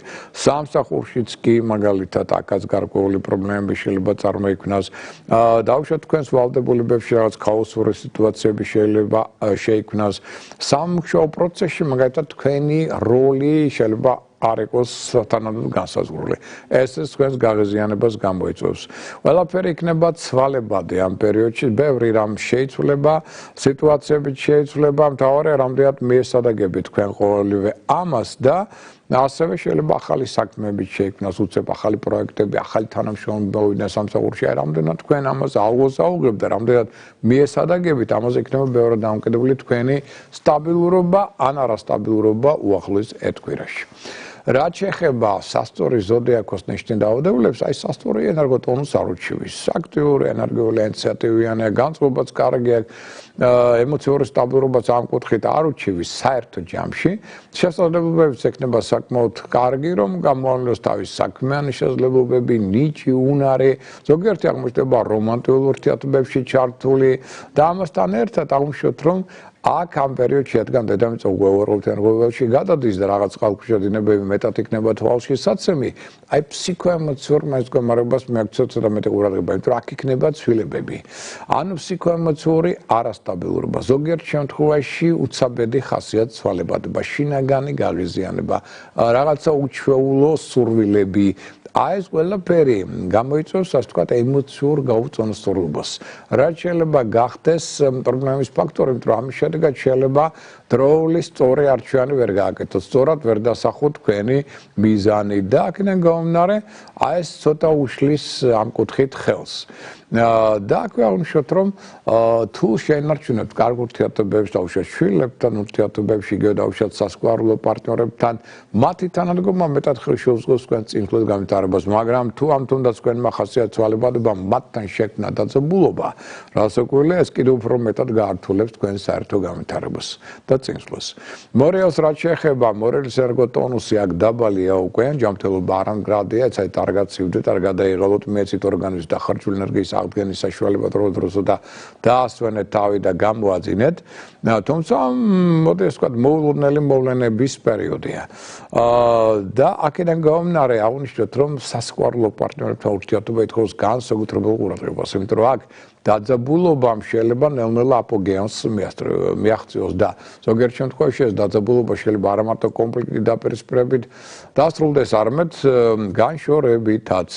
A: სამსახურშიც კი მაგალითად აქაც გარკვეული პრობლემები შეიძლება წარმოიქმნას. დავუშვათ თქვენს ვალდებულებებში რაღაც ქაოსური სიტუაციები შეიძლება შეიქმნას. სამუშაო პროცესში მაგალითად თქვენი როლი შეიძლება არ იყოს თანადოდ განსაზღვრული. ეს თქვენს გაღიზიანებას გამოიწვევს. ყველაფერი იქნება ცვალებადი ამ პერიოდში, ბევრი რამ შეიცვლება, სიტუაციები შეიცვლება, მთავარია რამდენად მიესადაგებით თქვენ ყოველივე ამას და ასევე შეიძლება ახალი საქმეები შეიქმნას, უცებ ახალი პროექტები, ახალი თანამშრომლები მოვიდნენ სამსახურში, აი რამდენად თქვენ ამას ალღოს აუღებთ და რამდენად მიესადაგებით, ამაზე იქნება ბევრად დამოკიდებული თქვენი სტაბილურობა ან არასტაბილურობა უახლოეს ეთქვირაში. რაც შეეხება სასწორი ზოდიაქოს ნიშნის დაავადებულებს, აი სასწორი ენერგოტონუს არუჩევის, აქტიური, ენერგიული, ინიციატივიანია, განწყობაც კარგია, ემოციური სტაბილურობაც ამ კუთხით არუჩევის საერთო ჯამში, შესაძლებლობებიც ექნება საკმაოდ კარგი, რომ გამოავლინოს თავის საქმიანი შესაძლებლობები, ნიჭი, უნარი, ზოგიერთი აღმოჩნდება რომანტიკულ ურთიერთობებში ჩართული და ამასთან ერთად აღმოჩნდეთ, რომ აქ ამ პერიოდში რადგან დედამიწა უეუროპთან ყოველში გადადის და რაღაც ხალხში დინებები მეტად იქნება თვალში საცემი, აი ფსიქოემოციურ მდგომარეობას მიაქცევთ ცოტა მეტი ყურადღება, იმიტომ რომ აქ იქნება ცვლილებები. ანუ ფსიქოემოციური არასტაბილურობა, ზოგიერთ შემთხვევაში უცაბედი ხასიათის ცვალებადობა, შინაგანი გაღიზიანება, რაღაცა უჩვეულო სურვილები, აი ეს ყველაფერი გამოიწვევს ასე ვთქვათ ემოციურ გაუწონასწორობას. რაც შეიძლება გახდეს პრობლემის ფაქტორი, იმიტომ რომ ამის შედეგად შეიძლება დროული სწორი არჩევანი ვერ გააკეთოთ, სწორად ვერ დასახოთ თქვენი მიზანი და აქედან გამომდინარე, აი ეს ცოტა უშლის ამ კუთხით ხელს. და აქვე აღნიშნოთ, რომ თუ შეინარჩუნებთ კარგ ურთიერთობებს დაუშვათ შვილებთან, ურთიერთობებში დაუშვათ სასკვარლო პარტნიორებთან, მათი თანადგომა მეტად ხელს შეუწყობს თქვენ წინსვლად განვითარებას, მაგრამ თუ ამ თუნდაც თქვენმა ხასიათის ცვალებადობა მათთან შექმნა დაძაბულობა, რასაკვირველია, ეს კიდევ უფრო მეტად გაართულებს თქვენს საერთო განვითარებას და წინსვლას. მორელს რაც შეეხება, მორელის ერგოტონუსი აქ დაბალია უკვე, ჯანმრთელობა არამგრადია, ეცай კარგად სივდეთ, არ გადაიღალოთ მეცით ორგანიზმის დახარჯული ენერგიის აღდგენის საშუალება დროდადრო და დაასვენეთ თავი და გამოაძინეთ. თუმცა მოდი ასე ვთქვათ, მოულოდნელი მოვლენების პერიოდია. და აქედან გამომდინარე აღნიშნოთ, რომ სასკვარლო პარტნიორებთან ურთიერთობა ითხოვს განსაკუთრებულ ყურადღებას, იმიტომ რომ აქ დაძაბულობამ შეიძლება ნელ-ნელა აპოგეონს მიაღწიოს და ზოგიერთ შემთხვევაში ეს დაძაბულობა შეიძლება არა მარტო კონფლიქტის დაპირისპირებით დასრულდეს, არამედ განშორებითაც.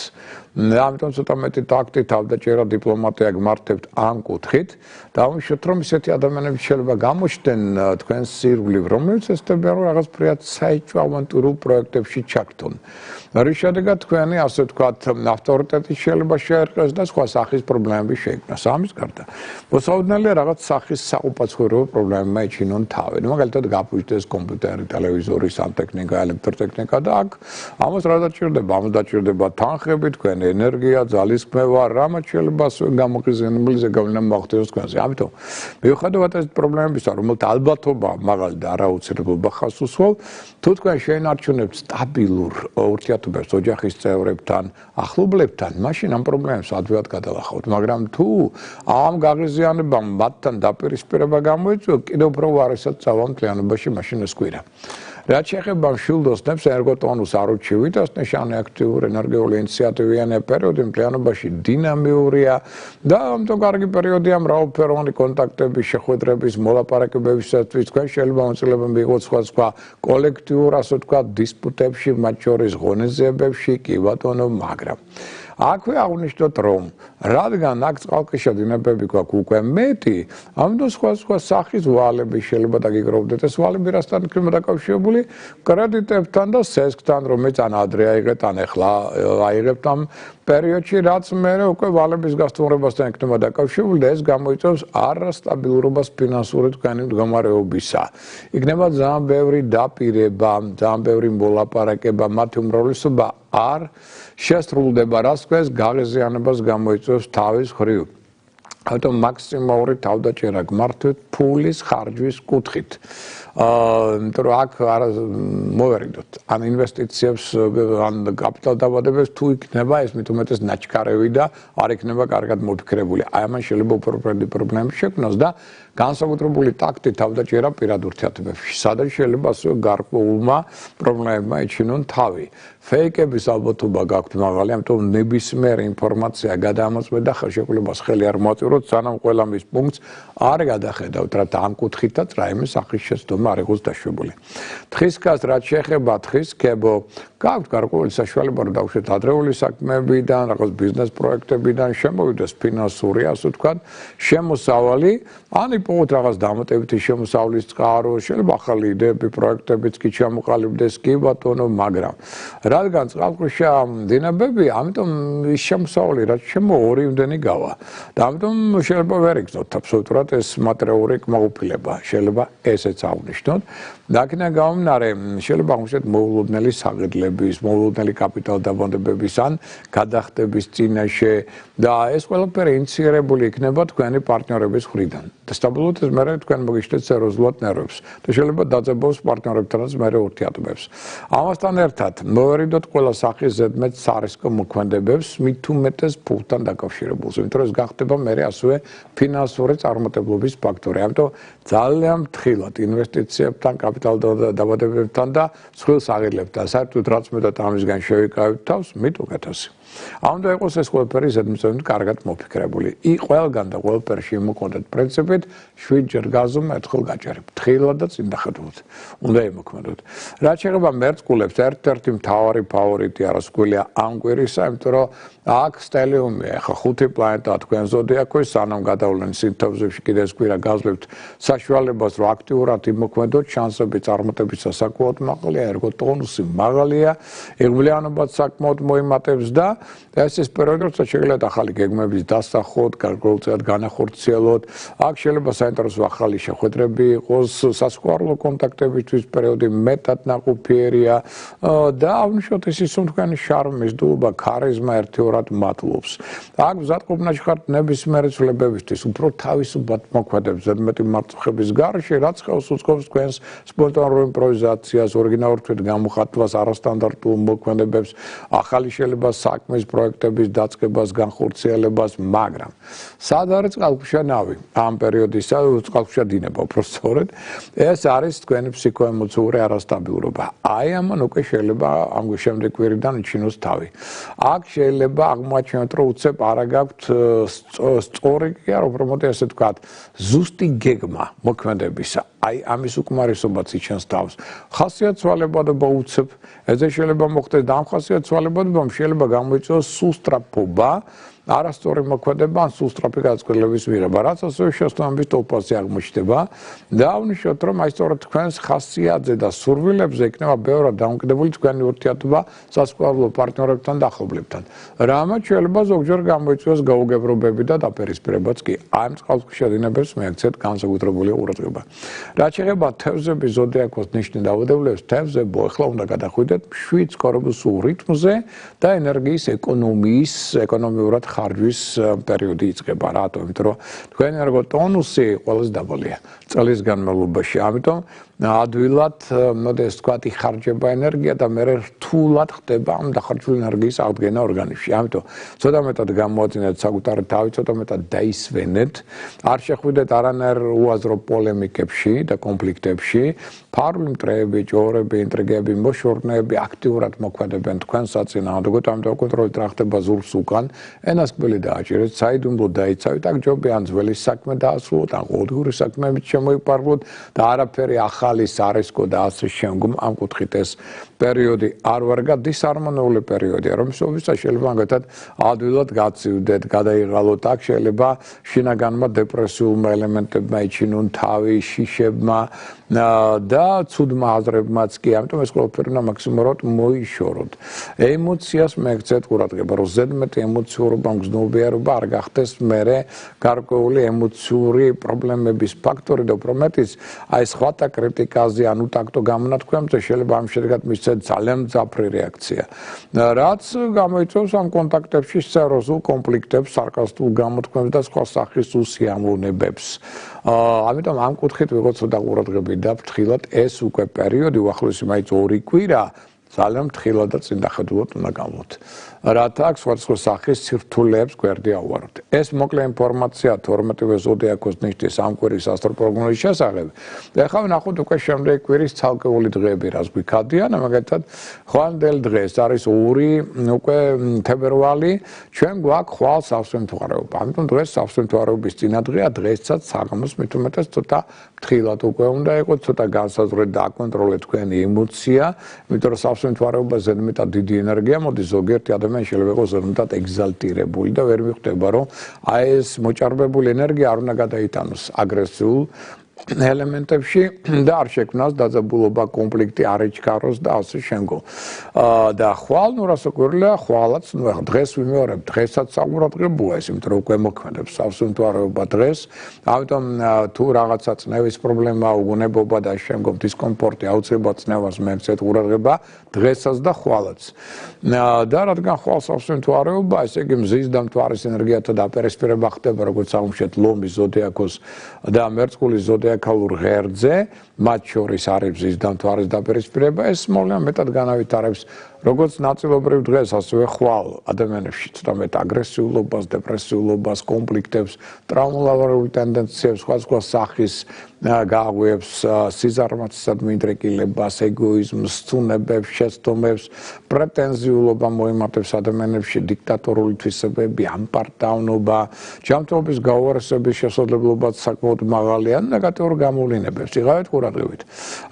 A: ამიტომ ცოტა მეტი ტაქტი, თავდაჭერა, დიპლომატია გმართებთ ამ კუთხით და აღნიშნოთ, რომ ისეთი ადამიანები შეიძლება გამოჩნდნენ თქვენს ირგვლივ, რომლებიც ესწრებიან რომ რაღაც ფრიად საეჭვო ავანტურულ პროექტებში ჩაგდონ. რის შედეგად თქვენი ასე ვთქვათ ავტორიტეტი შეიძლება შეერყეს და სხვა სახის პრობლემები შეიქმნას. ამის გარდა მოსაოდნელია რაღაც სახის საყოფაცხოვრებო პრობლემებმა ეჩინონ თავი. მაგალითად გაფუჭდეს კომპიუტერი, ტელევიზორი, სანტექნიკა, ელექტროტექნიკა და აქ ამას რა დაჭირდება? ამას დაჭირდება თანხები, თქვენი ენერგია, ძალისხმევა, რამაც შეიძლება გამოყენებული ზეგავლენა მოახდინოს თქვენზე. ამიტომ მიუხედავად ეს პრობლემებისა, რომელთა ალბათობა მაღალი და არაუცილებლობა ხაზს უსვავ, თუ თქვენ შეინარჩუნებთ სტაბილურ ურთიერთობებს ოჯახის წევრებთან, ახლობლებთან, მაშინ ამ პრობლემებს ადვილად გადალახავთ. მაგრამ თუ ამ გაღიზიანებამ მათთან დაპირისპირება გამოიწვია, კიდევ უფრო უარესად წავა მთლიანობაში, მაშინ ეს კვირა. რაც შეეხება მშვილდოსნებს, ერგოტონუს არ უჩივით, ეს ნიშანი აქტიური ენერგიული ინიციატივიანი პერიოდი მთლიანობაში დინამიურია და ამიტომ კარგი პერიოდია მრავალფეროვანი კონტაქტების, შეხვედრების, მოლაპარაკებებისათვის. თქვენ შეიძლება მონაწილეობა მიიღოთ სხვა კოლექტიურ, ასე ვთქვათ, დისპუტებში, მათ შორის ღონისძიებებში, კი ბატონო, მაგრამ აქვე აღნიშნოთ, რომ რადგან აქ წყალქვეშა დინებები გვაქვს უკვე მეტი, ამიტომ სხვა სახის ვალები შეიძლება დაგიგროვდეთ. ეს ვალები რასთან იქნება დაკავშირებული? კრედიტებთან და სესკთან, რომელიც ან ადრე აიღეთ, ან ახლა აიღებთ ამ პერიოდში, რაც მერე უკვე ვალების გასტუმრებასთან იქნება დაკავშირებული და ეს გამოიწვევს არასტაბილურობას ფინანსური თქვენი მდგომარეობისა. იქნება ძალიან ბევრი დაპირება, ძალიან ბევრი მოლაპარაკება, მათი უმრავლესობა არ შესრულდება, რაც თქვენს გაღიზიანებას გამოიწვევს თავის მხრივ. ამიტომ მაქსიმალური თავდაჭერა გმართვით ფულის ხარჯვის კუთხით. იმიტომ რომ აქ მოვერიდოთ ან ინვესტიციებს, ან კაპიტალ დაბადებებს თუ იქნება ეს მით უმეტეს ნაჩქარევი და არ იქნება კარგად მოფიქრებული. აი ამან შეიძლება უფრო ფრედი პრობლემები შექმნას და განსაკუთრებული ტაქტი თავდაჭერა პირად ურთიერთობებში, სადაც შეიძლება ასევე გარკვეულმა პრობლემებმა ეჩინონ თავი. ფეიკების ალბათობა გაქვთ მაღალი, ამიტომ ნებისმიერ ინფორმაცია გადამოწმეთ და ხელშეკრულებას ხელი არ მოაწვიროთ, სანამ ყველა მის პუნქტს არ გადახედავთ, რათა ამ კუთხითაც რაიმე სახის შეცდომა არ იყოს დაშვებული. თხისკას რაც შეეხება თხის ქებო, გაქვთ გარკვეული საშუალება რომ დავუშვათ ადრეული საქმეებიდან, რაღაც ბიზნეს პროექტებიდან, შემოვიდეს ფინანსური, ასე ვთქვათ, შემოსავალი, ან იპოვოთ რაღაც დამატებითი შემოსავლის წყარო, შეიძლება ახალი იდეები, პროექტებიც კი ჩამოყალიბდეს, კი ბატონო, მაგრამ რადგან წყალქვეშა დინებები, ამიტომ ის შემოსავალი რაც ორი იმდენი გავა. და ამიტომ შეიძლება ვერ იგრძნოთ აბსოლუტურად ეს მატერიალური კმაყოფილება, შეიძლება ესეც აღნიშნოთ. და აქედან გამომდინარე, შეიძლება აღმოჩნდეთ მოულოდნელი საყიდლები ინვესტიციების, მოულოდნელი კაპიტალ დაბანდებების ან გადახდების წინაშე და ეს ყველაფერი ინიცირებული იქნება თქვენი პარტნიორების მხრიდან. და სტაბილურად ეს მერე თქვენ მოგიშლეთ სერიოზულად ნერვებს და შეიძლება დაძაბავს პარტნიორებთანაც მერე ურთიერთობებს. ამასთან ერთად მოვერიდოთ ყველა სახის ზედმეტ სარისკო მოქმედებებს მით უმეტეს ფულთან დაკავშირებულს, იმიტომ რომ ეს გახდება მერე ასევე ფინანსური წარმატებლობის ფაქტორი. ამიტომ ძალიან ფრთხილად ინვესტიციებთან, კაპიტალ დაბადებებთან და სხვილ საღირლებთან. საერთოდ რაც მეტად ამისგან შევიკავებთ თავს, მით უკეთესი. ამიტომ იყოს ეს ყველაფერი ზედმიწევნით კარგად მოფიქრებული. ყველგან და ყველაფერში იმოქმედოთ პრინციპით 7 ჯერ გაზომ ერთხელ გაჭერი. ფრთხილად და წინდახედულად უნდა იმოქმედოთ. რაც შეეხება მერწყულებს, ერთ-ერთი მთავარი ფავორიტი არასკვლელია ამ კვირისა, იმიტომ რომ აქ სტელიუმია, ხა 5 პლანეტა თქვენ ზოდიაქოს, სანამ გადავლენ სინთეზებში კიდე ეს კვირა გაზლებთ საშუალებას, რომ აქტიურად იმოქმედოთ, შანსები წარმატების საკმაოდ მაღალია, ერგო ტონუსი მაღალია, იღბლიანობაც საკმაოდ მოიმატებს და ეს ის პერიოდი, როცა შეგიძლიათ ახალი გეგმების დასახოთ, გარკვეულწილად განახორციელოთ. აქ შეიძლება საინტერესო ახალი შეხვედრები იყოს, სასიყვარულო კონტაქტებისთვის პერიოდი მეტად ნაყოფიერია და აღნიშნოთ ის რომ თქვენი შარმი, ზდულობა, ქარიზმა ერთიორად მატლობს. აქ მზადყოფნაში ხართ ნებისმიერი ცვლილებებისთვის, უფრო თავისუფლად მოქმედებს ზედმეტი მარწუხების გარშე, რაც ხელს უწყობს თქვენს სპონტანურ იმპროვიზაციას, ორიგინალურ თვით გამოხატვას, არასტანდარტულ მოქმედებებს, ახალი შეიძლება საქმის პროექტების დაწყებას, განხორციელებას, მაგრამ სად არის წყალქვეშა ნავი? ამ პერიოდისა წყალქვეშა დინება უფრო სწორედ, ეს არის თქვენი ფსიქოემოციური არასტაბილურობა. აი ამან უკვე შეიძლება ამ შემდეგ კვირიდან იჩინოს თავი. აქ შეიძლება აღმოაჩინოთ, რომ უცებ არა გაქვთ სწორი კი არა, უფრო მოდი ასე ვთქვათ, ზუსტი გეგმა მოქმედებისა. აი ამის უკმარისობაც იჩენს თავს. ხასიათვალებადობა უცებ, ეზე შეიძლება მოხდეს და ამ ხასიათვალებადობამ შეიძლება გამოიწვიოს სუსტრაფობა, არასწორი მოქმედება ან სუსტრაფი გაწყვეტილების მიღება, რაც ასევე შესაბამის ტოლფასი აღმოჩნდება და აღნიშნოთ, რომ აი სწორედ თქვენს ხასიათზე და სურვილებზე იქნება ბევრად დამოკიდებული თქვენი ურთიერთობა სასიყვარულო პარტნიორებთან და ახლობლებთან. რამაც შეიძლება ზოგჯერ გამოიწვიოს გაუგებრობები და დაპირისპირებაც კი. აი ამ წყალქვეშა დინებებს მიაქცეთ განსაკუთრებული ყურადღება. რაც შეეხება თევზების ზოდიაქოს ნიშნით დაავადებულებს, თევზებო ახლა უნდა გადახვიდეთ 7 სკორებულ რიტმზე და ენერგიის ეკონომიურად ხარჯვის პერიოდი იწყება, რატომ? იმიტომ რომ თქვენი ენერგოტონუსი ყველაზე დაბალია წლის განმავლობაში. ამიტომ ადვილად, მოდეს თქვათ, იხარჯება ენერგია და მე რთულად ხდება ამ დახარჯული ენერგიის აღდგენა ორგანიზმში. ამიტომ ცოტა მეტად გამოაძინეთ საკუთარი თავი, ცოტა მეტად დაისვენეთ, არ შეხვიდეთ არანაირ უაზრო პოლემიკებში და კონფლიქტებში. ფარული მტრეები, ჭორები, ინტრიგები, მოშორნეები აქტიურად მოქმედებენ თქვენ საწინააღმდეგოდ, ამიტომ კონტროლით რა ხდება ზურგს უკან, ენას კბილი დააჭირეთ, საიდუმლო დაიცავით, აქ ჯობია ან ძველი საქმე დაასრულოთ, ან ყოველდღიური საქმეებით შემოიპარვლოთ და არაფერი ახალი სარისკო და ასე შემდგომ ამ კუთხით ეს პერიოდი არ ვარ გადის არმონიული პერიოდია, რომ შესაძლოა შეიძლება მაგათად ადვილად გაცივდეთ, გადაიღალოთ, აქ შეიძლება შინაგანმა დეპრესიულმა ელემენტებმა იჩინონ თავი, შიშებმა და ცუდმა აზრებმაც კი, ამიტომ ეს ყველაფერი უნდა მაქსიმალურად მოიშოროთ. ემოციას მიაქცეთ ყურადღება, რომ ზედმეტი ემოციურობა, მგზნობიარობა არ გახდეს მერე გარკვეული ემოციური პრობლემების ფაქტორი და უფრო მეტიც აი სხვათა კრიტიკაზე ან უტაქტო გამონათქვამზე შეიძლება ამ შედეგად მისცეთ ძალიან მძაფრი რეაქცია. რაც გამოიწვევს ამ კონტაქტებში სერიოზულ კონფლიქტებს, სარკასტულ გამოთქმებს და სხვა სახის უსიამოვნებებს. ამიტომ ამ კუთხით ვიღოთ ცოტა ყურადღებით და ფრთხილად ეს უკვე პერიოდი უახლოესი მაინც 2 კვირა ძალიან ფრთხილად და წინდახედულად უნდა გამოთ. რათა აქ სხვადასხვა სახის სირთულეებს გვერდი ავუაროთ. ეს მოკლე ინფორმაცია 12-ვე ზოდიაქოს ნიშნის ამ კვირის ასტროპროგნოზის შესახებ. და ახლა ვნახოთ უკვე შემდეგი კვირის ცალკეული დღეები, რაც გვიქადიან, მაგალითად, ხვანდელ დღეს არის 2 უკვე თებერვალი, ჩვენ გვაქვს ხვალ სავსემთვარეობა. ამიტომ დღეს სავსემთვარეობის წინადღეა, დღესაც საღამოს მით უმეტეს ცოტა ფრთხილად უკვე უნდა იყოთ, ცოტა განსაზღვრეთ და აკონტროლეთ თქვენი ემოცია, იმიტომ რომ სავსემთვარეობა ზედმეტად დიდი ენერგია მოდის, ზოგიერთი ადამიანი შეიძლება იყოს ზედმეტად ეგზალტირებული და ვერ მიხვდება, რომ აი ეს მოჭარბებული ენერგია არ უნდა გადაიტანოს აგრესიულ ელემენტებში და არ შექმნას დაძაბულობა, კონფლიქტი, არ იჩქაროს და ასე შემდგომ. და ხვალ ნუ რასაკვირველია, ხვალაც ნუ ახლა დღეს ვიმეორებ, დღესაც საყურადღებოა ეს, იმიტომ რომ უკვე მოქმედებს სავსემთვარეობა დღეს, ამიტომ თუ რაღაცა წნევის პრობლემა, უგუნებობა და შემდგომ დისკომფორტი აუცილებლად წნევას მეცეთ ყურადღება დღესაც და ხვალაც. და რადგან ხვალ სავსემთვარეობა, ესე იგი მზის და მთვარის ენერგიათა დაპირისპირება ხდება, როგორც აღმოჩნდეთ ლომის ზოდიაქოს და მერწყულის ზოდიაქალურ ღერძზე, მათ შორის არის მზის და მთვარის დაპირისპირება, ეს მოვლენა მეტად განავითარებს როგორც ნაწილობრივ დღეს, ასევე ხვალ ადამიანებში ცოტა მეტ აგრესიულობას, დეპრესიულობას, კონფლიქტებს, ტრაუმატულ ტენდენციებს, სხვადასხვა სახის გააღვიებს, სიზარმაცისად მიდრეკილებას, ეგოიზმს, ცუნებებს, შეცდომებს, პრეტენზიულობა მოემართებს ადამიანებში, დიქტატორული თვისებები, ამპარტავნობა, ჯანმრთელობის გაუარესების შესაძლებლობაც საკმაოდ მაღალია, ნეგატიურ გამოვლინებებს იღავთ ყურადღებით.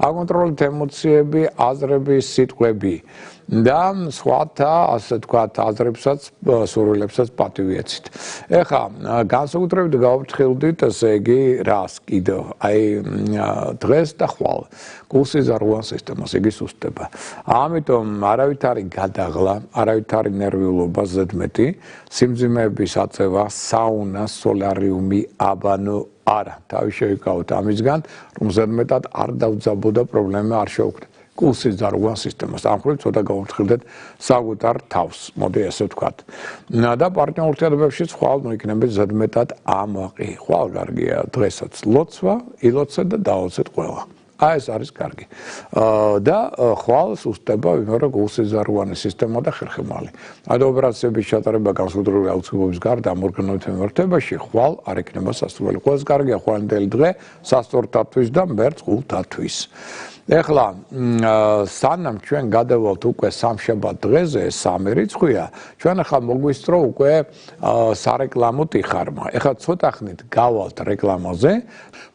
A: აკონტროლეთ ემოციები, აზრები, სიტყვები. და სხვათა, ასე ვთქვათ, აზრებსაც, სურვილებსაც პატივიეცით. ეხლა განსაკუთრებით გავფრთხილდით, ესე იგი, რას კიდევ, აი დღეს და ხვალ გულსიზარღვან სისტემას იგი სუსტდება. ამიტომ არავითარი გადაღლა, არავითარი ნერვიულობა ზედმეტი, სიმძიმეების აწევა, საუნა, სოლარიუმი, აბანო არა, თავი შევიკავოთ ამისგან, რომ ზედმეტად არ დავძაბო და პრობლემა არ შევქმნით. გულსიზარღვან სისტემას. ამ ხრივ ცოტა გავფრთხილდეთ საკუთარ თავს, მოდი ესე ვთქვათ. და პარტნიორ ურთიერთობებში ხვალ მოიქნებით ზედმეტად ამაყი. ხვალ კარგია დღესაც ლოცვა, ილოცეთ და დაოცეთ ყველა. აი ეს არის კარგი. და ხვალ სუსტდება ვიმეორე გულსიზარღვანი სისტემა და ხერხემალი. ანუ ოპერაციების ჩატარება განსაკუთრებული აუცილებლობის გარდა ამორგანოებრივ მიმართებაში ხვალ არ იქნება სასურველი. ყველას კარგია ხვალინდელი დღე სასწორთათვის და მერწყულთათვის. ეხლა სანამ ჩვენ გადავალთ უკვე სამშაბათ დღეზე, სამი რიცხვია, ჩვენ ახლა მოგვისწრო უკვე სარეკლამო ტიხარმა. ეხლა ცოტა ხნით გავალთ რეკლამაზე.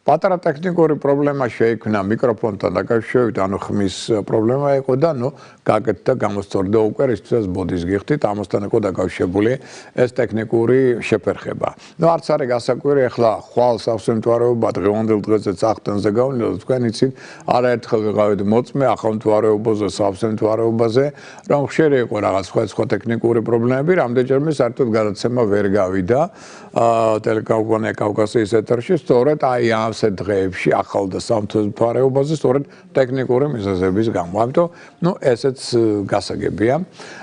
A: პატარა ტექნიკური პრობლემა შეიქმნა მიკროფონთან დაკავშირებით, ანუ ხმის პრობლემა იყო და ნუ გაკეთდა გამოსწორდა უკვე რისთვისაც ბოდის გიხდით, ამასთან იყო დაკავშირებული ეს ტექნიკური შეფერხება. ნუ არც არის გასაკვირი, ახლა ხვალ სავსემთვარეობა დღევანდელ დღეზე წახტენზე გავლინდა, თქვენ იცით, არაერთხელ ვიყავით მოწმე ახალმთვარეობაზე, სავსემთვარეობაზე, რომ ხშირი იყო რაღაც სხვა ტექნიკური პრობლემები, რამდენჯერმე საერთოდ გადაცემა ვერ გავიდა ტელეკომპანია კავკასიის ეთერში, სწორედ აი ამ დღეებში ახალ და სამთვარეობაზე სწორედ ტექნიკური მიზეზების გამო. ამიტომ ნუ ესეც გასაგებია.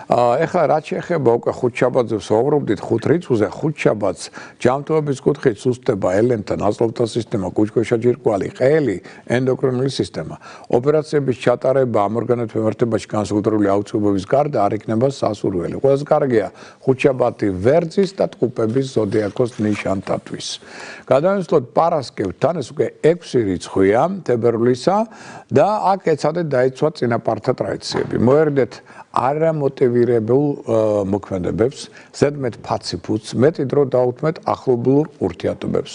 A: ეხლა რაც შეეხება უკვე ხუთშაბათზე ვსაუბრობდით, ხუთ რიცხვზე, ხუთშაბათს ჯანმრთელობის კუთხით სუსტდება ელენთა, ნაზლოვთა სისტემა, კუჭქვეშა ჯირკვალი, ყელი, ენდოკრინული სისტემა. ოპერაციების ჩატარება ამ ორგანოებთან მიმართებაში განსაკუთრებული აუცილებლობის გარდა არ იქნება სასურველი. ყველაზე კარგია ხუთშაბათი ვერძის და ტყუპების ზოდიაქოს ნიშანთათვის. გადავინაცვლოთ პარასკევთან, ეს უკვე 6 რიცხვია თებერვლისა და აქ ეცადეთ დაიცვათ წინაპართა ტრადიციები. მოერდეთ არამოტივირებულ მოქმედებებს, ზედმეტ ფაციფუცს, მეტი დრო დაუთმეთ ახლობლურ ურთიერთობებს.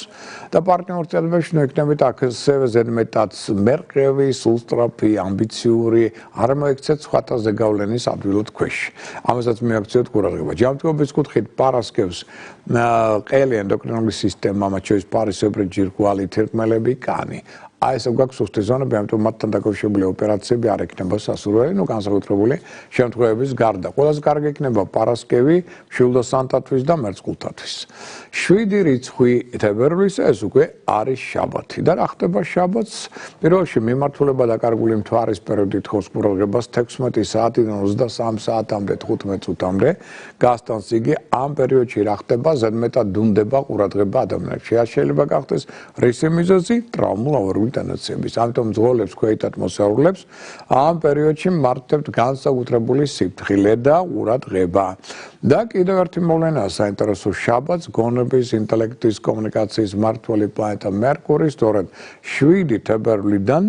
A: და პარტნიორ ურთიერთობებში ნოიქნებით აქ-ასევე ზედმეტად მერყევი, სულსწრაფი, ამბიციური, არ მოექცეთ სხვათა ზეგავლენის ადვილად ქვეშ. ამასაც მიაქციოთ ყურადღება. ჯანმრთელობის კუთხით პარასკევს ყელი, ენდოკრინული სისტემა, მათ შორის ფარისებრი ჯირკვალი, თირკმელები, კანი. აი ეს გვაქვს სუსტი ზონები, ამიტომ მათთან დაკავშირებული ოპერაციები არ იქნება სასურველი, ნუ განსაკუთრებული შემთხვევების გარდა. ყველაზე კარგი იქნება პარასკევი, მშვილდოსანთათვის და მერწყულთათვის. 7 რიცხვი თებერვლისა, ეს უკვე არის შაბათი. და რა ხდება შაბათს? პირველ რიგში მიმართულება დაკარგული მთვარის პერიოდით ხოს ყურადღებას 16 საათიდან 23 საათამდე 15 წუთამდე. გასტანს იგი ამ პერიოდში რა ხდება? ზედმეტად დუნდება ყურადღება ადამიანებში. არ შეიძლება გახდეს რისი მიზეზი? ტრაუმატული ტენდენციების. ამიტომ მძღოლებს, ქვეითად მოსაუბრლებს ამ პერიოდში მართებთ განსაკუთრებული სიფრთხილე და ყურადღება. და კიდევ ერთი მოვლენაა საინტერესო შაბათს, გონების, ინტელექტის, კომუნიკაციის მმართველი პლანეტა მერკური, სწორედ 7 თებერვლიდან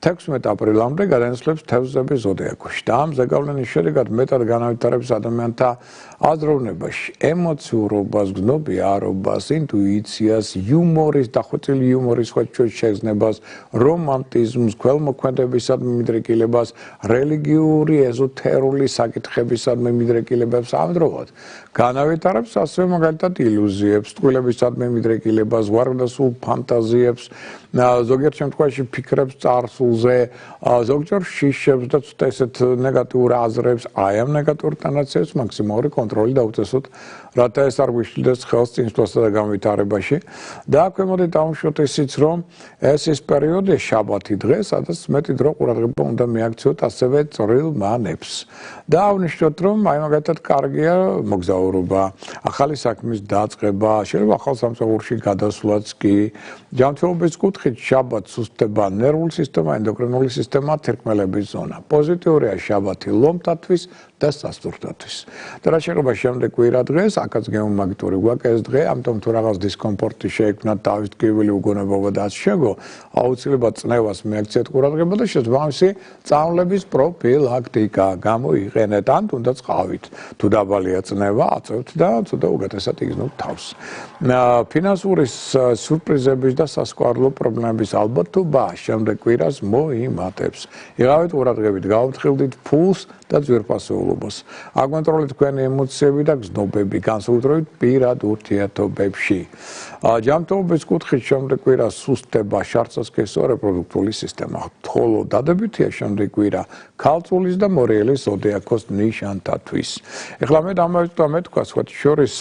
A: 16 აპრილამდე გადაინაცვლებს თევზების ზოდიაქოში და ამ ზეგავლენის შედეგად მეტად განავითარებს ადამიანთა აზროვნებაში ემოციურობას, გზნობიარობას, ინტუიციას, იუმორის, დახვეწილი იუმორის შეგრძნებას, რომანტიზმს, ქველმოქმედებისადმი მიდრეკილებას, რელიგიური, ეზოთერული საკითხებისადმი მიდრეკილებებს ამდროულად. განავითარებს ასევე მაგალითად ილუზიებს, ტყუილებისადმი მიდრეკილებას, ვარდასრულ ფანტაზიებს, ზოგიერთ შემთხვევაში ფიქრებს წარსულზე, ზოგჯერ შიშებს და ცოტა ესეთ ნეგატიურ აზრებს, აი ამ ნეგატიურ ტენდენციებს მაქსიმალური კონტროლი დაუწესოთ, რათა ეს არ გვიშლდეს ხელს წინსვლასა და განვითარებაში. და აქვე მოდით დავუშვოთ ისიც, რომ ეს ის პერიოდია შაბათი დღე, სადაც მეტი დრო ყურადღება უნდა მიაქციოთ ასევე წვრილმანებს. და აღნიშნოთ, რომ აი მაგალითად კარგია მოგზაურობა, ახალი საქმის დაწყება, შეიძლება ახალ სამსახურში გადასვლაც კი, ჯანმრთელობის კუთხით შაბათს სუსტდება ნერვული სისტემა, ენდოკრინული სისტემა, თირკმელების ზონა. პოზიტიურია შაბათი ლომთათვის და სასტურთათვის. და რა შეეხება შემდეგ კვირა დღეს, აქაც გეომაგნიტური გვაქვს ეს დღე, ამიტომ თუ რაღაც დისკომფორტი შეექმნათ, დავითკივილი უგონებობა და ასე შემდგომ, აუცილებლად წნევას მიაქციეთ ყურადღება და შესაბამისი წამლების პროფილაქტიკა გამოიყენეთ, ან თუნდაც ყავით. თუ დაბალია წნევა, აწევთ და ცოტა უგეთესად იგრძნობთ თავს. ფინანსური სურპრიზების და სასკვარლო პრობლემების ალბათობა შემდეგ კვირას მოიმატებს. იღავით ყურადღებით, გაუფრთხილდით ფულს და ძვირფასეულობას. აგონტროლეთ თქვენი ემოციები და გზნობები, განსაკუთრებით პირად ურთიერთობებში. ჯანმრთელობის კუთხით შემდეგ კვირა სუსტდება შარცასქესო რეპროდუქტიული სისტემა. ხოლო დადებითია შემდეგ კვირა ქალწულის და მორიელის ზოდიაქოს ნიშანთათვის. ეხლა მე დამოვიწყდა მეთქვა სხვათა შორის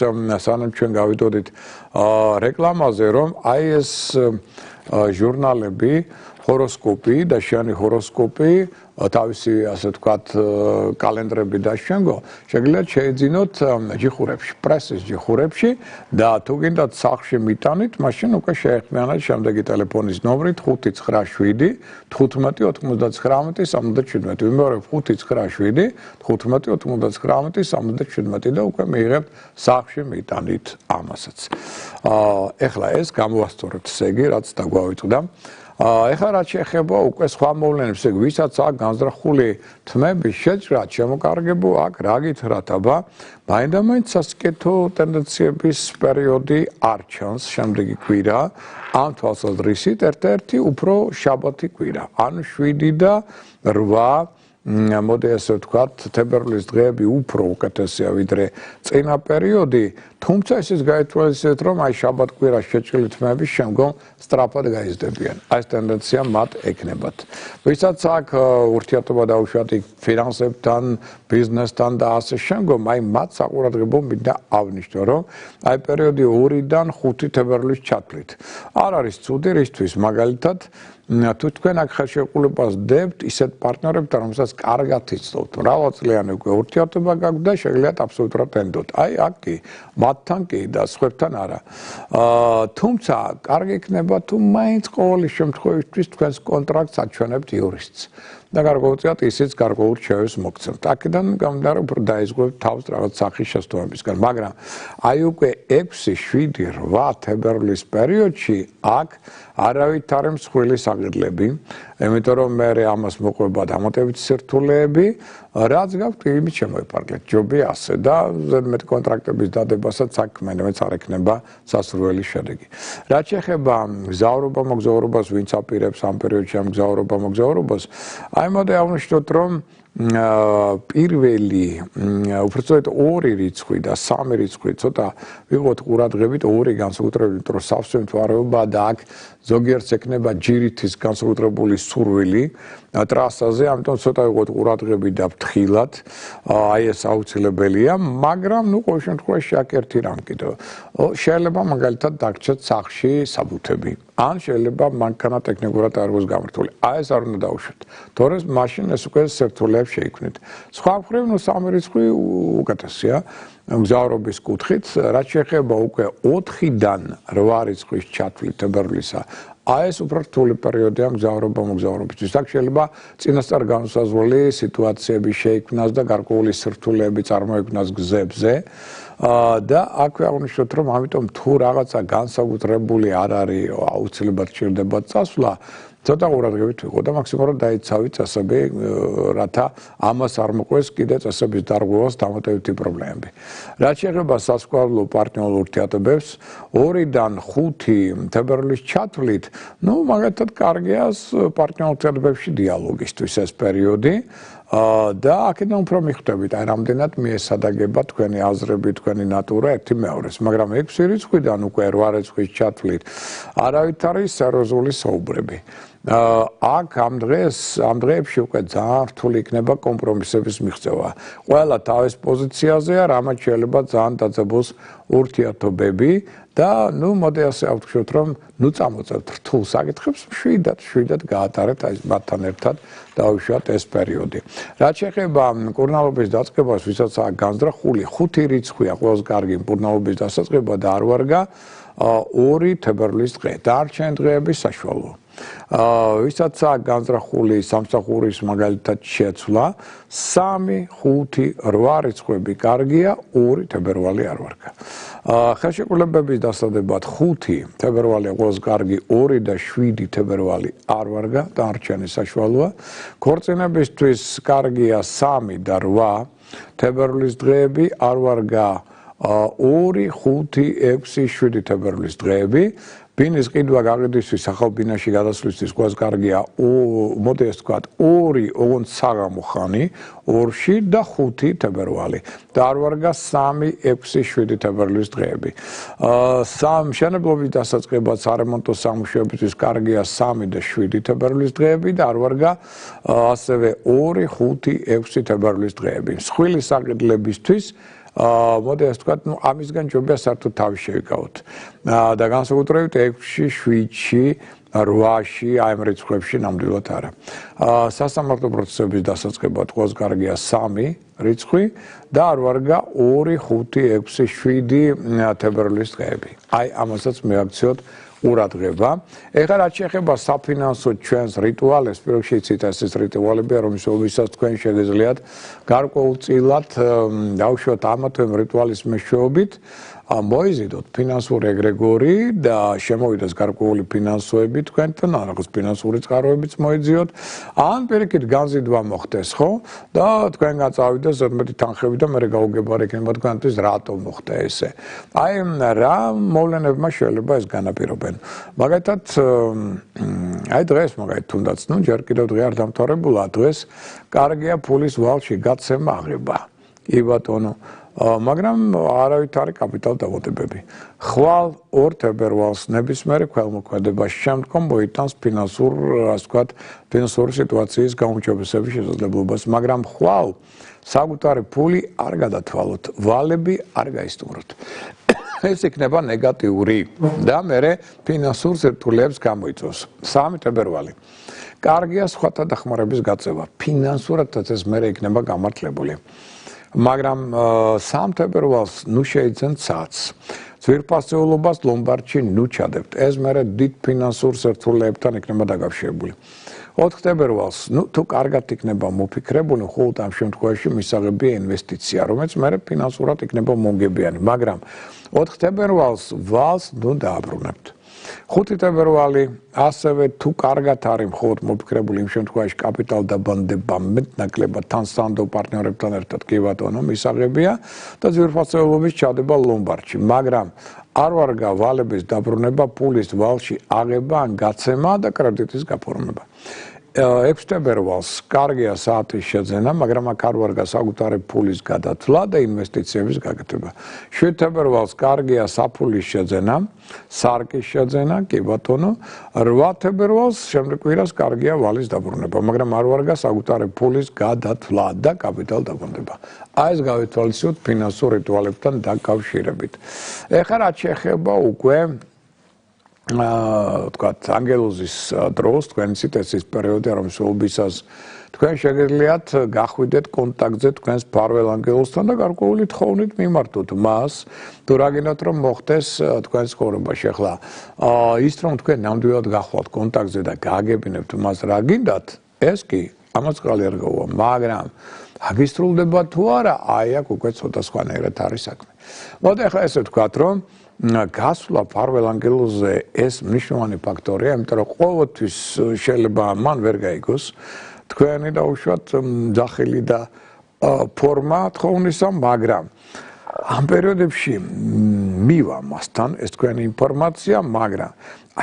A: სანამ ჩვენ გავიდოდით რეკლამაზე, რომ აი ეს ჟურნალები, ჰოროსკოპი და შენი ჰოროსკოპი თავისი ასე ვთქვათ კალენდრები და შემდგომ შეგიძლიათ შეეძინოთ ჯიხურებში, პრესის ჯიხურებში და თუ გინდათ სახლში მიტანით, მაშინ უკვე შეეხმიანეთ შემდეგი ტელეფონის ნომრით 597 15 99 77. ვიმეორებ 597 15 99 77 და უკვე მიიღებთ სახლში მიტანით ამასაც. ეხლა ეს გამოვასწორებთ ესე იგი, რაც დაგვავიწყდა. ეხლა რაც შეეხება უკვე სხვა მოვლენებს, ეგ ვისაც აქვს განზრახული თმების შეჭრა, შემოკარგებო აქ რა გითხრათ, აბა, მაინდამაინც სასიკეთო ტენდენციების პერიოდი არ ჩანს შემდეგი კვირა, ამ თვალსაზრისით ერთ-ერთი უფრო შაბათი კვირა, ანუ 7 და 8 მოდი ასე ვთქვათ, თებერვლის დღეები უფრო უკეთესია ვიდრე წინა პერიოდი, თუმცა ესეც გაითვალისწინეთ, რომ აი შაბათ-კვირას შეჭრილი თმები შემდგომ სწრაფად გაიზრდებიან. აი ეს ტენდენცია მათ ექნებათ. ვისაც აქვს ურთიერთობა დაუშვათ ფინანსებთან, ბიზნესთან და ასე შემდგომ, აი მათ საყურადღებო მინდა აღნიშნო, რომ აი პერიოდი 2-დან 5 თებერვლის ჩათვლით. არ არის ცუდი რისთვის, მაგალითად თუ თქვენ აქ ხელშეკრულებას დებთ ისეთ პარტნიორებთან, რომელსაც კარგად იცნობთ, მრავალწლიანი უკვე ურთიერთობა გაქვთ და შეგიძლიათ აბსოლუტურად ენდოთ. აი აქ კი, მათთან კი და სხვებთან არა. თუმცა კარგი იქნება თუ მაინც ყოველი შემთხვევისთვის თქვენს კონტრაქტს აჩვენებთ იურისტს. და გარკვეულწილად ისიც გარკვეულ რჩევებს მოგცემთ. აქედან გამომდინარე უფრო დაიზღვევთ თავს რაღაც სახის შესტოვებისგან, მაგრამ აი უკვე 6, 7, 8 თებერვლის პერიოდში აქ არავითარი მსხვილი საღირლები, იმიტომ რომ მე ამას მოყვება დამატებითი სირთულეები, რაც გაქვთ იმით შემოიფარგლეთ, ჯობი ასე და ზედმეტი კონტრაქტების დადებასაც აქ მენემეც არ ექნება სასურველი შედეგი. რაც შეეხება მგზავრობა-მოგზაურობას, ვინც აპირებს ამ პერიოდში ამ მგზავრობა-მოგზაურობას, აი მოდი აღნიშნოთ, რომ პირველი, უბრალოდ 2 რიცხვი და 3 რიცხვი ცოტა ვიღოთ ყურადღებით 2 განსაკუთრებით, რომ სავსე მთვარეობა და აქ ზოგიერთს ექნება ჯირითის განსაკუთრებული სურვილი ტრასაზე, ამიტომ ცოტა ვიღოთ ყურადღებით და ფრთხილად, აი ეს აუცილებელია, მაგრამ ნუ ყოველ შემთხვევაში აქ ერთი რამ კიდევ. შეიძლება მაგალითად დაგჭირთ სახლში საბუთები. ან შეიძლება მანქანა ტექნიკურად არ იყოს გამართული. აი ეს არ უნდა დაუშვათ. თორემ მაშინ ეს უკვე სირთულეებს შეიქმნით. სხვა მხრივ, ნუ 3 რიცხვი უკეთესია. მგზავრობის კუთხით, რაც შეეხება უკვე 4-დან 8 რიცხვის ჩათვლით თებერვლისა, აი ეს უფრო რთული პერიოდია მგზავრობა-მოგზაურობისთვის. აქ შეიძლება წინასწარ განსაზღვრული სიტუაციები შეიქმნას და გარკვეული სირთულეები წარმოიქმნას გზებზე. და აქვე აღნიშნოთ, რომ ამიტომ თუ რაღაცა განსაკუთრებული არ არის, აუცილებლად სჭირდება წასვლა, ცოტა ყურადღებით ვიყო და მაქსიმალურად დაიცავი წესები, რათა ამას არ მოყვეს კიდე წესების დარღვევას დამატებითი პრობლემები. რაც შეეხება სასწავლო პარტნიორულ ურთიერთობებს, 2-დან 5 თებერვლის ჩათვლით, მაგათად კარგია პარტნიორულ ურთიერთობებში დიალოგისთვის ეს პერიოდი. და აქედან უფრო მიხვდებით, აი რამდენად მიესადაგება თქვენი აზრები, თქვენი ნატურა ერთი მეორეს, მაგრამ 6 რიცხვიდან უკვე 8 რიცხვის ჩათვლით არავით არის სერიოზული საუბრები. აქ ამ დღეებში უკვე ძალიან რთული იქნება კომპრომისების მიღწევა. ყველა თავის პოზიციაზეა, რამაც შეიძლება ძალიან დაძაბოს ურთიერთობები და მოდი ასე ავთქვათ, რომ წამოწევთ რთულ საკითხებს, შვიდად გაატარეთ აი მათთან ერთად დავუშვათ ეს პერიოდი. რაც შეეხება მკურნალობის დაწყებას, ვისაც აქვს განზრახული 5 რიცხვია ყველაზე კარგი მკურნალობის დასაწყება და არ ვარგა 2 თებერვლის დღე. დარჩენილი დღეები საშუალოა. ვისაც აქვს განზრახული სამსახურის მაგალითად შეცვლა 3, 5, 8 რიცხვები კარგია, 2 თებერვალი არ ვარგა. ხელშეკრულებების დასადებად 5 თებერვალი ყველაზე კარგი, 2 და 7 თებერვალი არ ვარგა, დარჩენილი საშუალოა. ქორწინებისთვის კარგია 3 და 8 თებერვლის დღეები, არ ვარგა 2, 5, 6, 7 თებერვლის დღეები. ბინის ყიდვა გაყიდვისთვის ახალ ბინაში გადასვლისთვის ყველაზე კარგია მოდი ეს ვთქვათ 2 ოღონდ საღამო ხანი 2 და 5 თებერვალი და არ ვარგა 3, 6, 7 თებერვლის დღეები. მშენებლობის დასაწყებად სარემონტო სამუშაოებისთვის კარგია 3 და 7 თებერვლის დღეები და არ ვარგა ასევე 2, 5, 6 თებერვლის დღეები. მსხვილი საკითხლებისთვის მოდი ასე ვთქვათ, ამისგან ჯობია საერთოდ თავი შევიკავოთ. და განსაკუთრებით 6-ში, 7-ში, 8-ში, აი ამ რიცხვებში ნამდვილად არა. სასამართლო პროცესების დასაწყებად ყველაზე კარგია 3 რიცხვი და არ ვარგა 2, 5, 6, 7 თებერვლის დღეები. აი ამასაც მიაქციოთ ყურადღება. ეხლა რაც შეეხება საფინანსო ჩვენს რიტუალებს, პირველში იცით ეს რიტუალებია, რომელსაც თქვენ შეგეძლიათ გარკვეულწილად დავუშვათ ამა თუ იმ რიტუალის მეშვეობით მოიზიდოთ ფინანსური ეგრეგორი და შემოვიდეს გარკვეული ფინანსოები თქვენთან, რაღაც ფინანსური წყაროებიც მოიძიოთ, ან პირიქით განზიდვა მოხდეს, ხო? და თქვენ გაწავიდეს ზედმეტი თანხები და მე გაუგებარ იქნება თქვენთვის რატომ მოხდა ესე. აი რა მოვლენებმა შეიძლება ეს განაპირობენ. მაგალითად, აი დღეს მაგალითად თუნდაც, ჯერ კიდევ დღე არ დამთავრებულა, დღეს კარგია ფულის ვალში გაცემა აღება. კი ბატონო, მაგრამ არავით არის კაპიტალ დაბოდებები. ხვალ 2 თებერვალს ნებისმიერი ქველმოქმედებას შემდგომ მოიტანს ფინანსური სიტუაციის გაუმჯობესების შესაძლებლობას, მაგრამ ხვალ საკუთარი ფული არ გადათვალოთ, ვალები არ გაისტუმროთ. ეს იქნება ნეგატიური და მე ფინანსურ სირთულეებს გამოიწვევს. 3 თებერვალი. კარგია სხვათა დახმარების გაწევა. ფინანსურადაც ეს მე იქნება გამართლებული. მაგრამ 3 თებერვალს შეიძენ ცაც. ძვირფასეულობას ლომბარდში ჩადებთ. ეს მე დიდ ფინანსურ სირთულეებთან იქნება დაკავშირებული. 4 თებერვალს თუ კარგად იქნება მოფიქრებული, მხოლოდ ამ შემთხვევაში მისაღებია ინვესტიცია, რომელიც მე ფინანსურად იქნება მომგებიანი, მაგრამ 4 თებერვალს ვალს დააბრუნებთ. 5 თებერვალი ასევე თუ კარგად არის მხოლოდ მოფიქრებული იმ შემთხვევაში კაპიტალ დაბანდება მეტნაკლებად თან სანდო პარტნიორებთან ერთად კი ბატონო მისაღებია და ძვირფასეულობის ჩადება ლომბარდში, მაგრამ არ ვარგა ვალების დაბრუნება, ფულის ვალში აღება ან გაცემა და კრედიტის გაფორმება. 6 თებერვალს კარგია საათის შეძენა, მაგრამ აქ არ ვარგა საკუთარი ფულის გადათვლა და ინვესტიციების გაკეთება. 7 თებერვალს კარგია საფულის შეძენა, სარკის შეძენა, კი ბატონო. 8 თებერვალს შემდეგ კვირას კარგია ვალის დაბრუნება, მაგრამ არ ვარგა საკუთარი ფულის გადათვლა და კაპიტალ დაბრუნება. აი ეს გავითვალისწინოთ ფინანსურ რიტუალებთან დაკავშირებით. ეხლა რაც შეეხება უკვე თქვათ ანგელოზის დროს, თქვენი სიტუაციის პერიოდი, რომელსაც თქვენ შეგიძლიათ გახვიდეთ კონტაქტზე თქვენს ფარველ ანგელოზთან და გარკვეული თხოვნით მიმართოთ მას, თუ რა გინდათ რომ მოხდეს თქვენს ცხოვრებაში. ახლა ის რომ თქვენ ნამდვილად გახვალთ კონტაქტზე და გააგებინებთ მას რა გინდათ, ეს კი ამას წყალი არ გაუვა, მაგრამ აგისრულდება თუ არა, აი აქ უკვე ცოტა სხვანაირად არის საქმე. მოდი ახლა ესე ვთქვათ, რომ გასვლა ფარველ ანგელოზზე ეს მნიშვნელოვანი ფაქტორია, იმიტომ რომ ყოველთვის შეიძლება მან ვერ გაიგოს თქვენი დაუშვათ ძახილი და ფორმა თხოვნისა, მაგრამ ამ პერიოდებში მივა მასთან ეს თქვენი ინფორმაცია, მაგრამ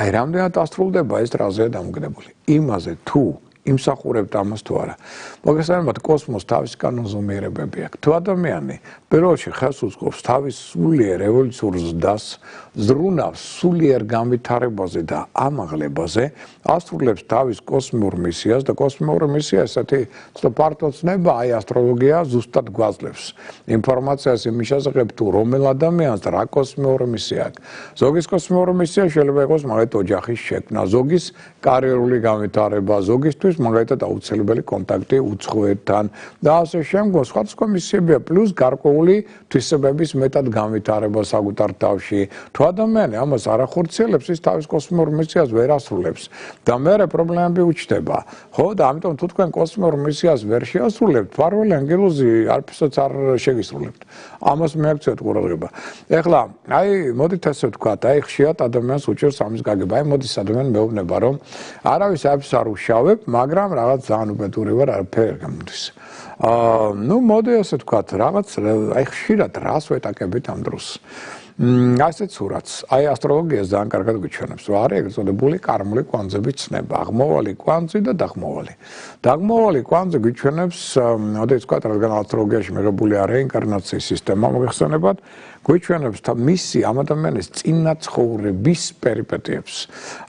A: აი რამდენად ასრულდება ეს რაზეა დამოკიდებული. იმაზე თუ იმსახურებთ ამას თუ არა. მოგესალმებით, კოსმოსს თავის კანონზომიერებები აქვს. თუ ადამიანი პირველში ხელს უწყობს თავის სულიერ ევოლუციურ ზრდას, ზრუნავს სულიერ განვითარებაზე და ამაღლებაზე, ასრულებს თავის კოსმიურ მისიას და კოსმიური მისია ესეთი ფართოცნება, აი ასტროლოგია ზუსტად გვაძლევს ინფორმაციას იმის შესახებ თუ რომელ ადამიანს რა კოსმიური მისია აქვს. ზოგის კოსმიური მისია შეიძლება იყოს მაგალითად ოჯახის შექმნა, ზოგის კარიერული განვითარება, ზოგისთვის მაგალითად აუცილებელი კონტაქტი უცხოეთთან და ასე შემდგომ სხვადასხვა მისიებია პლუს გარკვეული თვისებების მეტად განვითარება საკუთარ თავში. თუ ადამიანი ამას არ ახორციელებს, ის თავის კოსმიურ მისიას ვერ ასრულებს და მერე პრობლემები უჩნდება. ხო, და ამიტომ თუ თქვენ კოსმიურ მისიას ვერ შეასრულებთ, ფარველი ანგელოზი არაფერსაც არ შეგისრულებთ. ამას მიაქცევთ ყურადღება. ეხლა, აი, მოდით ასე ვთქვათ, აი ხშირად ადამიანს უჭირს ამის გაგება. აი მოდის ადამიანი მეუბნება, რომ არავის არაფერს არ უშავებ, მაგრამ რაღაც ძალიან უბედური ვარ, არაფერი არ გამოდის. ნუ მოდი ასე ვთქვათ, რაღაც აი ხშირად რას ვეტაკებით ამ დროს. ასეთ სურათს, აი ასტროლოგიას ძალიან კარგად გვიჩვენებს, რომ არის ეგრეთ წოდებული კარმული კვანძების ცნება, აღმოვალი კვანძი და დაღმოვალი. დაღმოვალი კვანძი გვიჩვენებს, ოდესაც ვთქვათ, რადგან ასტროლოგიაში მიღებულია რეინკარნაციის სისტემა, მოგეხსენებათ, გვიჩვენებს მისი ამ ადამიანის წინაცხოვრების პერიპეტიებს.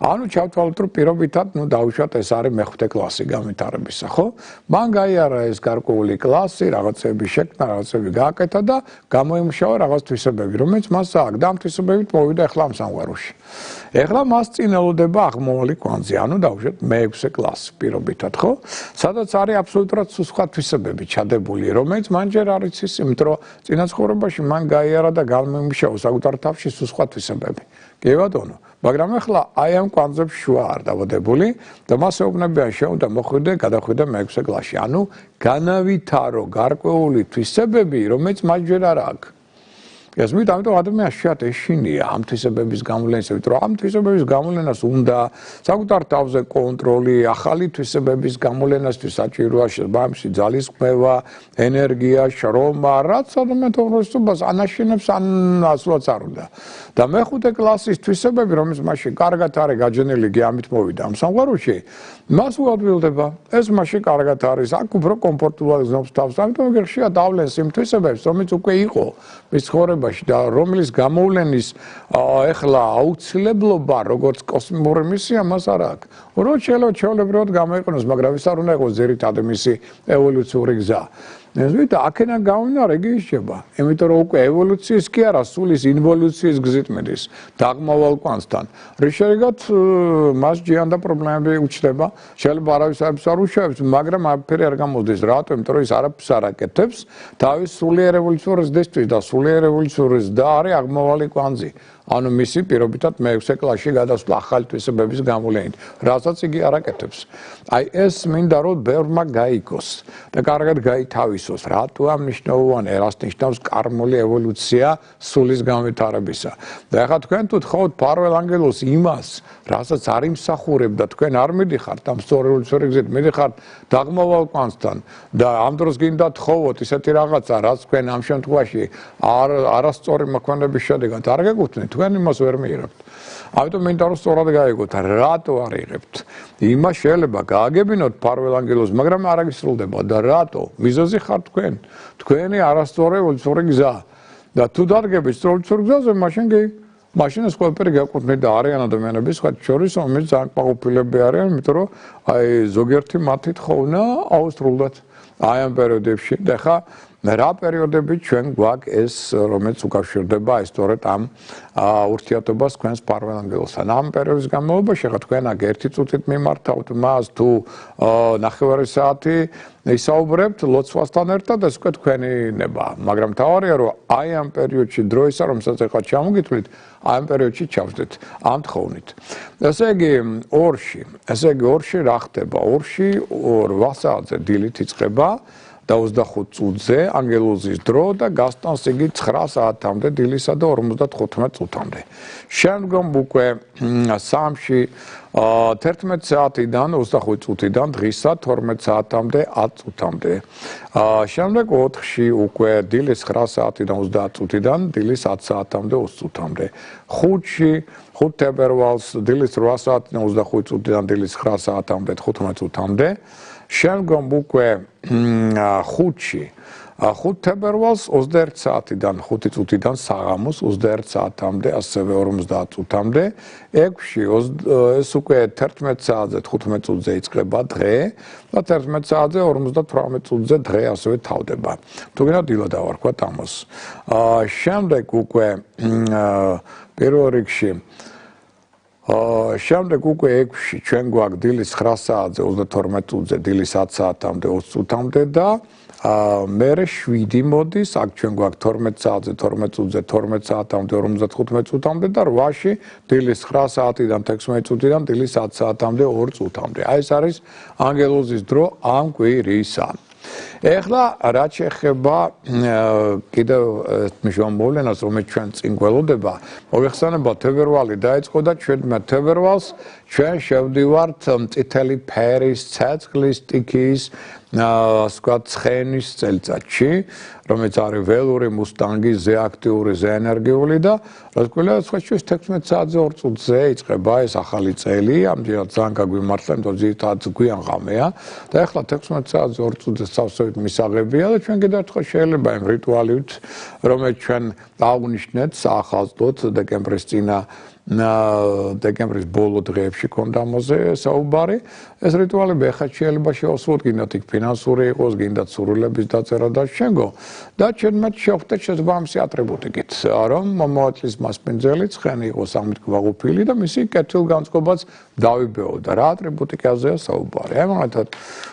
A: ანუ ჩავთვალოთ, რომ პირობითად, ნუ დაუშვათ, ეს არის მეხუთე კლასი განვითარებისა, ხო? მან გაიარა ეს გარკვეული კლასი, რაღაცები შექმნა, რაღაცები გააკეთა და გამოიმუშავა რაღაც თვისებები, რომელიც მას აქვს და ამ თვისებებით მოვიდა ახლა ამ სამყაროში. ეხლა მას წინ ელოდება აღმოვალი კვანძი, ანუ დაუშვათ მე-6 კლასი პირობითად, ხო? სადაც არის აბსოლუტურად სხვა თვისებები ჩადებული, რომელიც მან ჯერ არ იცის, იმიტომ რომ წინაცხოვრებაში მან გაიარა და გამოიმუშავა საკუთარ თავში სხვა თვისებები. კი ბატონო, მაგრამ ახლა აი ამ კვანძებს შუა არ დავადებული და მას ეუბნებიან შეუნდა მოხვიდე, გადახვიდე მე-6 კლასში. ანუ განავითარო გარკვეული თვისებები, რომელიც მას ჯერ არ აქვს. გასმით, ამიტომ ადამიანს შეათ ეშინია ამ თვისებების გამოვლენას, იმიტომ რომ ამ თვისებების გამოვლენას უნდა საკუთარ თავზე კონტროლი, ახალი თვისებების გამოვლენასთვის საჭიროა შესაბამისი ძალის ხმევა, ენერგია, შრომა, რაც ადამიანს თორესობას ანაშენებს, ან ასლაც არ უნდა. და მე-5 კლასის თვისებები, რომელიც მასში კარგად არის გაჯენილი, კი ამით მოვიდა ამ სამყაროში, მას უადვილდება. ეს მასში კარგად არის, აქ უფრო კომფორტულად გზნობს თავს, ამიტომ ხშირად ავლენს იმ თვისებებს, რომელიც უკვე იყო მის ცხოვრებაში და რომლის გამოვლენის ეხლა აუცილებლობა, როგორც კოსმიური მისია, მას არ აქვს. რო შეიძლება ჩვეულებრივად გამოიყენოს, მაგრამ ის არ უნდა იყოს ძირითადი მისი ევოლუციური გზა. ნეზვით აქედან გამომდინარე იგი ისჩება, იმიტომ რომ უკვე ევოლუციის კი არა, სულის ინვოლუციის გზით მიდის დაღმოვალ კვანძთან. რის შემდეგაც მას ჯიანდა პრობლემები უჩნდება, შეიძლება არავის არ უშავებს, მაგრამ არაფერი არ გამოდის. რატო? იმიტომ რომ ის არაფერს არ აკეთებს თავის სულიერ ევოლუციურ ზრდისთვის და სულიერ ევოლუციური ზრდა არის აღმოვალი კვანძი. ანუ მისი პირობითად მე-6 კლასში გადასვლა ახალი თვისებების გამოვლენით, რასაც იგი არ აკეთებს. აი ეს მინდა რომ ბევრმა გაიგოს და კარგად გაითავისოს, რატოა მნიშვნელოვანი, რას ნიშნავს კარმული ევოლუცია სულის განვითარებისა. და ახლა თქვენ თუ თხოვთ ფარველ ანგელოზს იმას, რასაც არ იმსახურებდა, თქვენ არ მიდიხართ ამ სწორ ევოლუციური გზით, მიდიხართ დაღმოვალ კვანძთან და ამ დროს გინდა თხოვოთ ისეთი რაღაცა, რაც თქვენ ამ შემთხვევაში არასწორი მოქმედების შედეგად არ გეკუთვნით. თქვენ იმას ვერ მიიღებთ. ამიტომ მინდა რომ სწორად გაიგოთ, რატო არ იღებთ. იმას შეიძლება გააგებინოთ ფარველ ანგელოზს, მაგრამ არ აგისრულდება და რატო? მიზეზი ხართ თქვენ. თქვენი არასწორი ევოლუციური გზა. და თუ დადგებით სწორ ევოლუციური გზაზე, მაშინ ეს ყველაფერი გაკუთვნით და არიან ადამიანები სხვა შორის, რომელიც ძალიან კმაყოფილები არიან, იმიტომ რომ აი ზოგიერთი მათი თხოვნა აუსრულდათ აი ამ პერიოდებში. და ხა რა პერიოდები ჩვენ გვაქვს ეს, რომელიც უკავშირდება აი სწორედ ამ ურთიერთობას თქვენს ფარველ ანგელოზთან. ამ პერიოდის განმავლობაში ხა თქვენ აქ 1 წუთით მიმართავთ მას თუ 9 საათი ისაუბრებთ ლოცვასთან ერთად, ეს უკვე თქვენი ნება. მაგრამ თავარია რომ აი ამ პერიოდში დროისა, რომელსაც ახლა ჩამოგითვლით, აი ამ პერიოდში ჩავსდეთ ამ თხოვნით. ესე იგი ორში რა ხდება? ორში 8 საათზე დილით იწყება და 25 წუთზე ანგელოზის დრო და გასტანს იგი 9 საათამდე დილისა და 55 წუთამდე. შემდგომ უკვე 3-ში 11 საათიდან 25 წუთიდან დღისა 12 საათამდე 10 წუთამდე. შემდეგ 4-ში უკვე დილის 9 საათიდან 30 წუთიდან დილის 10 საათამდე 20 წუთამდე. 5-ში 5 თებერვალს დილის 8 საათიდან 25 წუთიდან დილის 9 საათამდე 15 წუთამდე. შემდგომ უკვე 5-ში 5 თებერვალს 21 საათიდან 5 წუთიდან საღამოს 21 საათამდე ასევე 50 წუთამდე. 6-ში ეს უკვე 11 საათზე 15 წუთზე იწყება დღე და 11 საათზე 58 წუთზე დღე ასევე თავდება. თუ გინდა დილა დავარქვათ ამას. შემდეგ უკვე პირველ რიგში შემდეგ უკვე 6-ში ჩვენ გვაქვს დილის 9 საათზე 32 წუთზე დილის 10 საათამდე 20 წუთამდე და მერე 7 მოდის, აქ ჩვენ გვაქვს 12 საათზე 12 წუთზე 12 საათამდე 55 წუთამდე და 8-ში დილის 9 საათიდან 16 წუთიდან დილის 10 საათამდე 2 წუთამდე. აი ეს არის ანგელოზის დრო ამ კვირისა. ეხლა რაც შეეხება კიდევ მნიშვნელოვან მოვლენას, რომელიც ჩვენ წინ გველოდება, მოიხსენება თებერვალი დაიწყო და ჩვენ თებერვალს ჩვენ შევდივართ წითელი ფერის, ცეცხლის, სტიქიის, ცხენის წელიწადში, რომელიც არის ველური, მუსტანგი, ზეაქტიური, ზეენერგიული და რა თქმა უნდა, სხვათვის 16 საათზე 2 წუთზე იწყება ეს ახალი წელი, ამჯერად ძალიან გაგვიმართლა, იმიტომ ძირითადად გვიან ღამეა და ეხლა 16 საათზე 2 წუთზე სავსებით მისაღებია და ჩვენ კიდევ ერთხელ შეიძლება იმ რიტუალით, რომელიც ჩვენ დავნიშნეთ ახალწლად დეკემბრის წინა დეკემბრის ბოლო დღეებში ქონდა ამაზე საუბარი. ეს რიტუალები ახლა შეიძლება შევასრულოთ, გინდათ იქ ფინანსური იყოს, გინდათ სურვილების დაწერა და შემდგომ. და ჩვენ მათ შევხვდეთ შესაბამისი ატრიბუტიკით, რომ მომავლის მასპინძელი ცხენი იყოს ამით გვაღუფილი და მისი კეთილგანწყობაც დავიბეოთ და რა ატრიბუტიკაზეა საუბარი. აი მაგალითად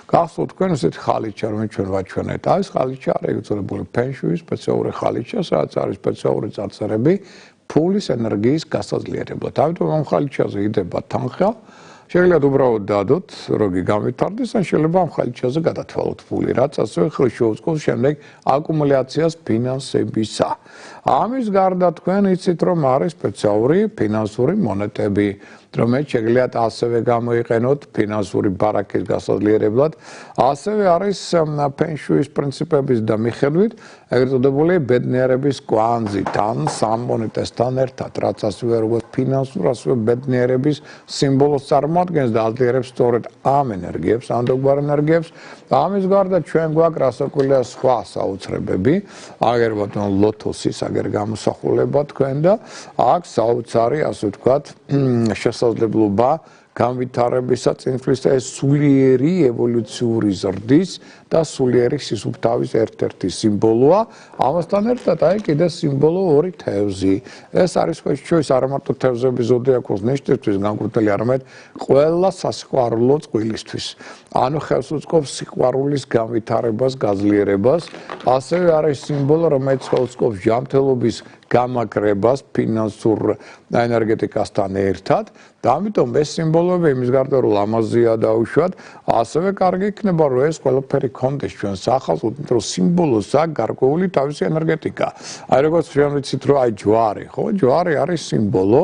A: გახსოვთ თქვენ ესეთი ხალიჩა, რომელიც ჩვენ ვაჩვენეთ. აი ეს ხალიჩა არის ეგრეთწოდებული ფენშუის სპეციალური ხალიჩა, სადაც არის სპეციალური წარწერები ფულის ენერგიის გასაძლიერებლად. ამიტომ ამ ხალიჩაზე იდება თანხა. შეიძლება უბრალოდ დადოთ, როგი გამithარდეს, ან შეიძლება ამ ხალიჩაზე გადათვალოთ ფული, რაც ასევე ხელი შეუწყობს შემდეგ აკუმულაციას ფინანსებისა. ამის გარდა თქვენ იცით, რომ არის სპეციალური ფინანსური მონეტები, რომელიც შეგიძლიათ ასევე გამოიყენოთ ფინანსური ბარაკის გასაძლიერებლად. ასევე არის ფენშუის პრინციპების და მიხედვით ეგრეთ წოდებული ბედნიერების კვანძი თან სამ მონეტესთან ერთად, რაც ასევე როგორც ფინანსურ, ასევე ბედნიერების სიმბოლოს წარმოადგენს და აძლიერებს სწორედ ამ ენერგიებს, ამდღარ ენერგიებს. ამის გარდა ჩვენ გვაქვს რასაკვირველია სხვა საოცრებები, აგერ ბატონ ლოთოსის აგერ გამოსახულება თქვენ და აქ საოცარი, ასე ვთქვათ, შესაძლებლობა განვითარებისა წინსვლის და ეს სულიერი ევოლუციური ზრდის და სულიერი სისუფთავის ერთ-ერთი სიმბოლოა. ამასთან ერთად აი კიდე სიმბოლო ორი თევზი. ეს არის ჩვენთვის არა მარტო თევზების ზოდიაქოს ნიშნისთვის განკუთვნილი, არამედ ყველა სასიყვარულო წყვილისთვის. ანუ ხელს უწყობს სიყვარულის განვითარებას, გაძლიერებას. ასევე არის სიმბოლო, რომელიც ხელს უწყობს ჯანმრთელობის გამაგრებას ფინანსურ ენერგეტიკასთან ერთად. და ამიტომ ეს სიმბოლოები იმის გარდა რომ ლამაზია დაუშვათ, ასევე კარგი იქნება რომ ეს ყველაფერი კონდეს ჩვენ სახალხო, იმიტომ რომ სიმბოლოს აქვს გარკვეული თავისი ენერგეტიკა. აი როგორც ჩვენ ვიცით რომ აი ჯვარი, ხო? ჯვარი არის სიმბოლო,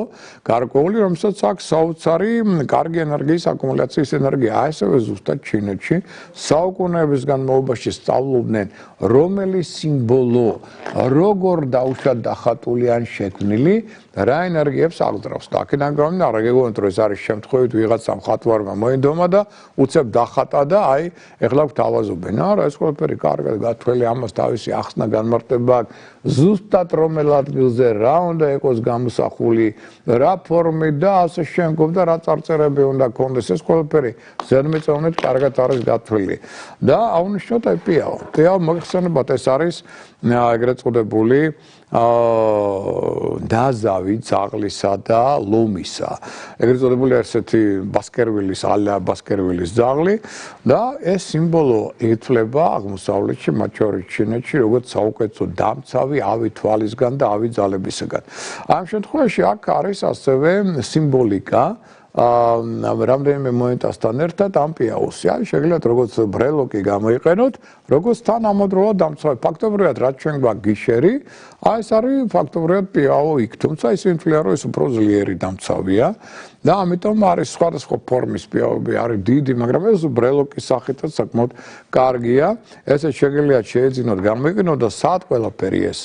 A: გარკვეული, რომელსაც აქვს საოცარი კარგი ენერგიის აკუმულაციის ენერგია. აი ესევე ზუსტად ჩინეთში საუკუნეების განმავლობაში სწავლობდნენ რომელი სიმბოლო როგორ დაუშვათ დახატული ან შექმნილი რა ენერგიებს აღძრავს. და აქედან გამომდინარე არა გეგონოთ რომ ეს არის შემთხვევით ვიღაცამ ხატვარმა მოინდომა და უცებ დახატა და აი ეხლა გვთავაზობენ. არა, ეს ყველაფერი კარგად გათვლილი, ამას თავისი ახსნა განმარტება აქვს. ზუსტად რომელ ადგილზე რა უნდა იყოს გამოსახული, რა ფორმით და ასე შემდგომ და რა წარწერები უნდა ქონდეს, ეს ყველაფერი ზედმიწევნით კარგად არის გათვლილი. და აუნიშნოთ აი პიაო. პიაო მოიხსენებათ ეს არის ეგრეთ წოდებული დაზავი ძაღლისა და ლომისა. ეგრეთ წოდებული ასეთი ბასკერვილის ალა ბასკერვილის ძაღლი და ეს სიმბოლო ითვლება აღმოსავლეთში, მათ შორის ჩინეთში, როგორც საუკეთესო დამცავი ავი თვალისგან და ავი ძალებისგან. ამ შემთხვევაში აქ არის ასევე სიმბოლიკა, რამდენიმე მომენტასთან ერთად ამ პიაუსი. აი შეგიძლიათ როგორც ბრელოკი გამოიყენოთ, როგორც თან ამოდროულად დამცავი. ფაქტობრივად რაც ჩვენ გვაქვს გიშერი, აი ეს არის ფაქტობრივად პიაო იქ, თუმცა ისინი თვლიან, რომ ეს უფრო ძლიერი დამცავია და ამიტომ არის სხვადასხვა ფორმის პიაოები არის დიდი, მაგრამ ეს ბრელოკის სახითაც საკმაოდ კარგია. ესე შეგიძლიათ შეეძინოთ, გამოიყენოთ და საათ ყველაფერი ეს.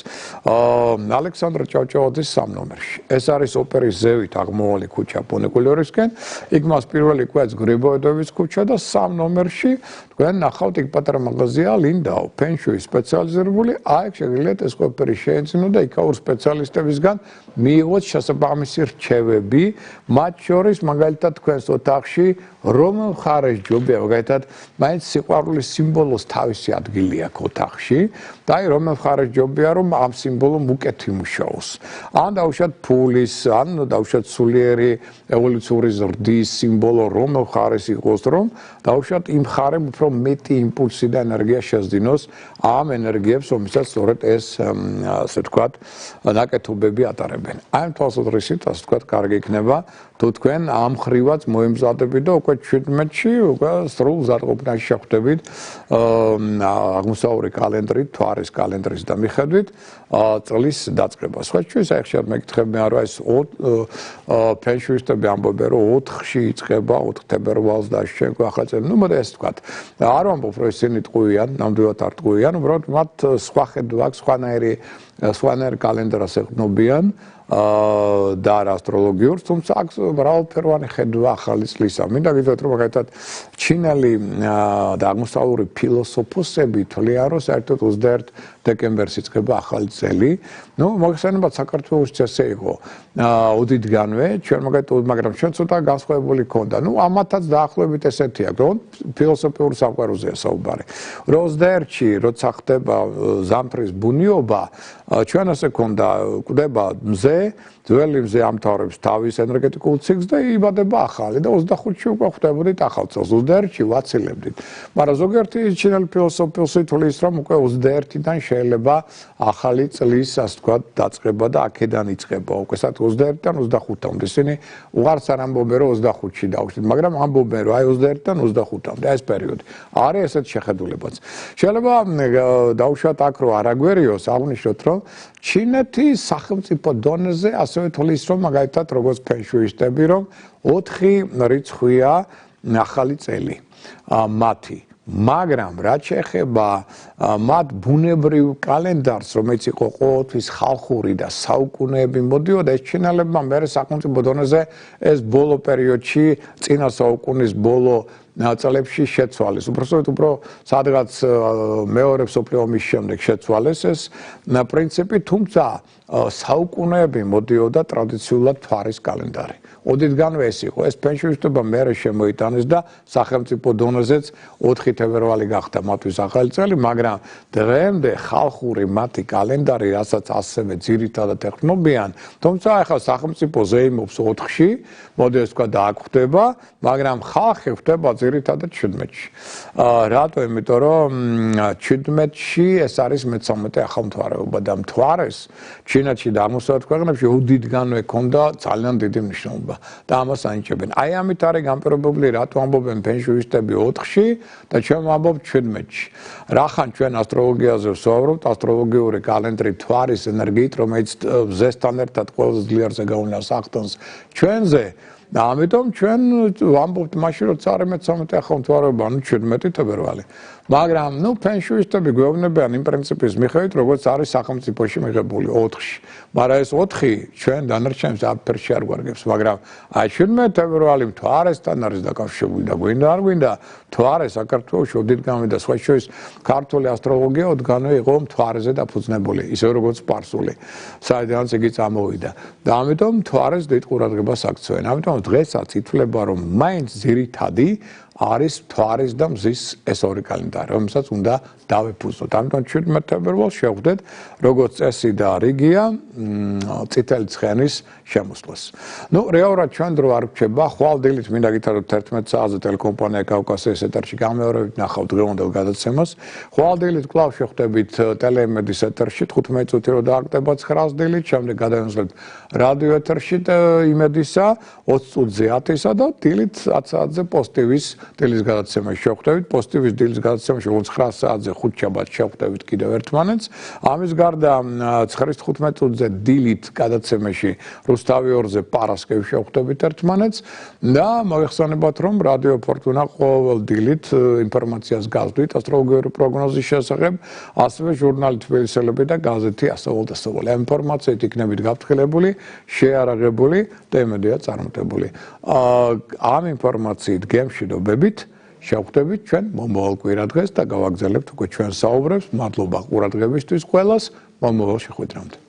A: ალექსანდრე ჭავჭავაძის 3 ნომერში. ეს არის ოპერის ზევით აღმოვალი ქუჩა ფუნიკულორისკენ. იქ მას პირველი კვეთს გრიბოედოვის ქუჩა და 3 ნომერში თქვენ ნახავთ იქ პატარა მაღაზია ლინდაო, ფენშუი სპეციალიზირებული. აი შეგიძლიათ ეს ყველაფერი შეეძინოთ და იქაურ სპეციალისტებისგან მიიღოთ შესაბამისი რჩევები, მათ შორის მაგალითად თქვენს ოთახში რომელ მხარეს ჯობია, მაგალითად, მაინც სიყვარულის სიმბოლოს თავისი ადგილი აქვს ოთახში და აი რომელ მხარეს ჯობია, რომ ამ სიმბოლომ უკეთ იმუშაოს. ან დავუშვათ ფულის, ან დავუშვათ სულიერი ევოლუციური ზრდის სიმბოლო რომელ მხარეს იყოს, რომ დავუშვათ იმ მხარემ უფრო მეტი იმპულსი და ენერგია შეძინოს ამ ენერგიებს, რომელსაც სწორედ ეს ასე ვთქვათ, ნაკეთობები ატარებენ. აი ამ თვალსაზრისით, ასე ვთქვათ, კარგი იქნება თუ თქვენ ამ ხრივაც მოემზადებით და უკვე 17-ში უკვე სრულ მზადყოფნაში შეხვდებით აღმოსავლური კალენდრით, თვარის კალენდრის და მიხედვით წლის დაწყებას. სხვა ჩვენს აი ხშირად მეკითხები არა ეს ფენშუისტები ამბობენ რომ 4-ში იწყება 4 თებერვალს და ჩვენ ახლა წელი. ნუ მოდი ეს ვთქვათ. არ ვამბობ რომ ისინი ტყუიან, ნამდვილად არ ტყუიან, უბრალოდ მათ სხვა ხედვა აქვს, სხვანაირი კალენდრას ეყნობიან. და ასტროლოგიურს, თუმცა აქ მრავალფეროვანი ხედვა ახალი წლისა. მინდა გითხრათ, რომ მაგალითად ჩინელი და აღმოსავლური ფილოსოფოსები თვლიან, რომ საერთოდ 21 დეკემბერს იწყება ახალი წელი. ნუ მოიხსენებათ საქართველოს ესე იყო. ოდითგანვე ჩვენ მაგრამ ჩვენ ცოტა განსხვავებული ქონდა. ნუ ამათაც დაახლოებით ესეთი აქვს, რომ ფილოსოფიურ საყვარელზეა საუბარი. 21-ში როცა ხდება ზამთრის ბუნიობა, ჩვენ ასე ქონდა, კვდება მზე ძველი მზე ამთავრებს თავის ენერგეტიკულ ციკლს და იბადება ახალი და 25-ში უკვე ხვდებოდით ახალ წელს, 21-ში ვაცილებდით. მაგრამ ზოგიერთი ჩინელი ფილოსოფოსი თვლის, რომ უკვე 21-დან შეიძლება ახალი წლის, ასე ვთქვათ, დაწყება და აქედან იწყება. უკვე 21-დან 25-მდე. ისინი უღარს არ ამბობენ, რომ 25-ში დავხსნით, მაგრამ ამბობენ, რომ აი 21-დან 25-მდე, ეს პერიოდი. არის ესეთ შეხედულებაც. შეიძლება დავუშვათ აქ რომ არაგვერიოს აღნიშნოთ, რომ ჩინეთის სახელმწიფო დონეზე ასევე თვლის, რომ მაგალითად როგორც ფენშუისტები, რომ 4 რიცხვია ახალი წელი მათი. მაგრამ რაც შეეხება მათ ბუნებრივ კალენდარს, რომელიც იყო ყოველთვის ხალხური და საუკუნეები მოდიოდა, ეს ჩინელებმა მერე სახელმწიფო დონეზე ეს ბოლო პერიოდში, წინა საუკუნის ბოლო წლებში შეცვალეს. უბრალოდ სადღაც მეორე მსოფლიო ომის შემდეგ შეცვალეს ეს პრინციპი, თუმცა საუკუნეები მოდიოდა ტრადიციულად თვარის კალენდარი. ოდითგანვე ეს იყო. ეს ფენშუისტობა მერე შემოიტანეს და სახელმწიფო დონეზეც 4 თებერვალი გახდა მათთვის ახალი წელი, მაგრამ დღემდე ხალხური მათი კალენდარი, რასაც ასევე ძირითადად ეყრდნობიან, თუმცა ახლა სახელმწიფო ზეიმობს 4-ში, მოდი ეს ვთქვა და აქ ხდება, მაგრამ ხალხი ხდება ძირითადად 17-ში. რატო? იმიტომ რომ 17-ში ეს არის მე-13 ახალმთვარეობა და მთვარეს ჩინეთში და აღმოსავლეთ ქვეყნებში ოდითგანვე ჰქონდა ძალიან დიდი მნიშვნელობა და ამას ანიჭებენ. აი ამით არის განპირობებული, რატო ამბობენ ფენშუისტები 4-ში და ჩვენ ვამბობთ 17-ში. რახან ჩვენ ასტროლოგიაზე ვსაუბრობთ, ასტროლოგიური კალენდრი თვარის ენერგიით, რომელიც ზესთან ერთად ყველაზე ძლიერზე გავლენას ახდენს ჩვენზე. და ამიტომ ჩვენ ვამბობთ მაშინ, როცა არის მე-13 ახალმთვარეობა, ანუ 17 თებერვალი. მაგრამ ნუ ფენშუისტები გვეუბნებიან იმ პრინციპის მიხედვით, როგორც არის სახელმწიფოში მიღებული 4-ში. მაგრამ ეს 4 ჩვენ დანარჩენს აფერში არ გვარგებს, მაგრამ აი 17 თებერვალი მთვარესთან არის დაკავშირებული და გვინდა არ გვინდა, მთვარე საქართველოში ოდითგანვე და სხვა შორის ქართული ასტროლოგია ოდითგანვე იყო მთვარეზე დაფუძნებული, ისე როგორც სპარსული, საიდანაც იგი წამოვიდა. და ამიტომ მთვარეს დიდ ყურადღებას აქცევენ. ამიტომ დღესაც ითვლება, რომ მაინც ძირითადი არის მთვარის და მზის ეს ორი კალენდარი, რომელსაც უნდა დავეფუძნოთ. ამიტომ 17 თებერვალს შევხვდეთ, როგორც წესი და რიგია, წითელი ცხენის შემოსვლას. ნუ რეალურად ჩვენ დრო არ რჩება, ხვალ დილით მინდა გითხრათ 11 საათზე ტელეკომპანია კავკასიის ეთერში გამეორებით ნახავთ დღევანდელ გადაცემას. ხვალ დილით კვლავ შევხვდებით ტელემედის ეთერში 15 წუთი რო დააკრება 9-ს დილით, შემდეგ გადავინსვლებთ რადიო ეთერში იმედისა 20 წუთზე 10-ისა და დილით 10 საათზე პოსტივის დილის გადაცემაში შევხვდებით. პოსტივის დილის გადაცემაში 9 საათზე 5 შაბათს შევხვდებით კიდევ ერთმანეთს. ამის გარდა 9-ის 15 წუთზე დილით გადაცემაში რუსთავი 2-ზე პარასკევს შევხვდებით ერთმანეთს და მოიხსენებათ რომ რადიო ფორტუნა ყოველ დილით ინფორმაციას გასვით ასტროლოგიური პროგნოზის შესახებ, ასევე ჟურნალი თბილისელები და გაზეთი ასეულდასოვალი. ამ ინფორმაციით იქნებით გაფრთხილებული, შეარაღებული და იმედია წარმატებული. ამ ინფორმაციით გემშვიდობებით შევხვდებით ჩვენ მომავალ კვირადღეს და გავაგზავნებთ უკვე ჩვენ საუბრებს. მადლობა ყურადღებისთვის ყველას. მომავალ შეხვედრამდე.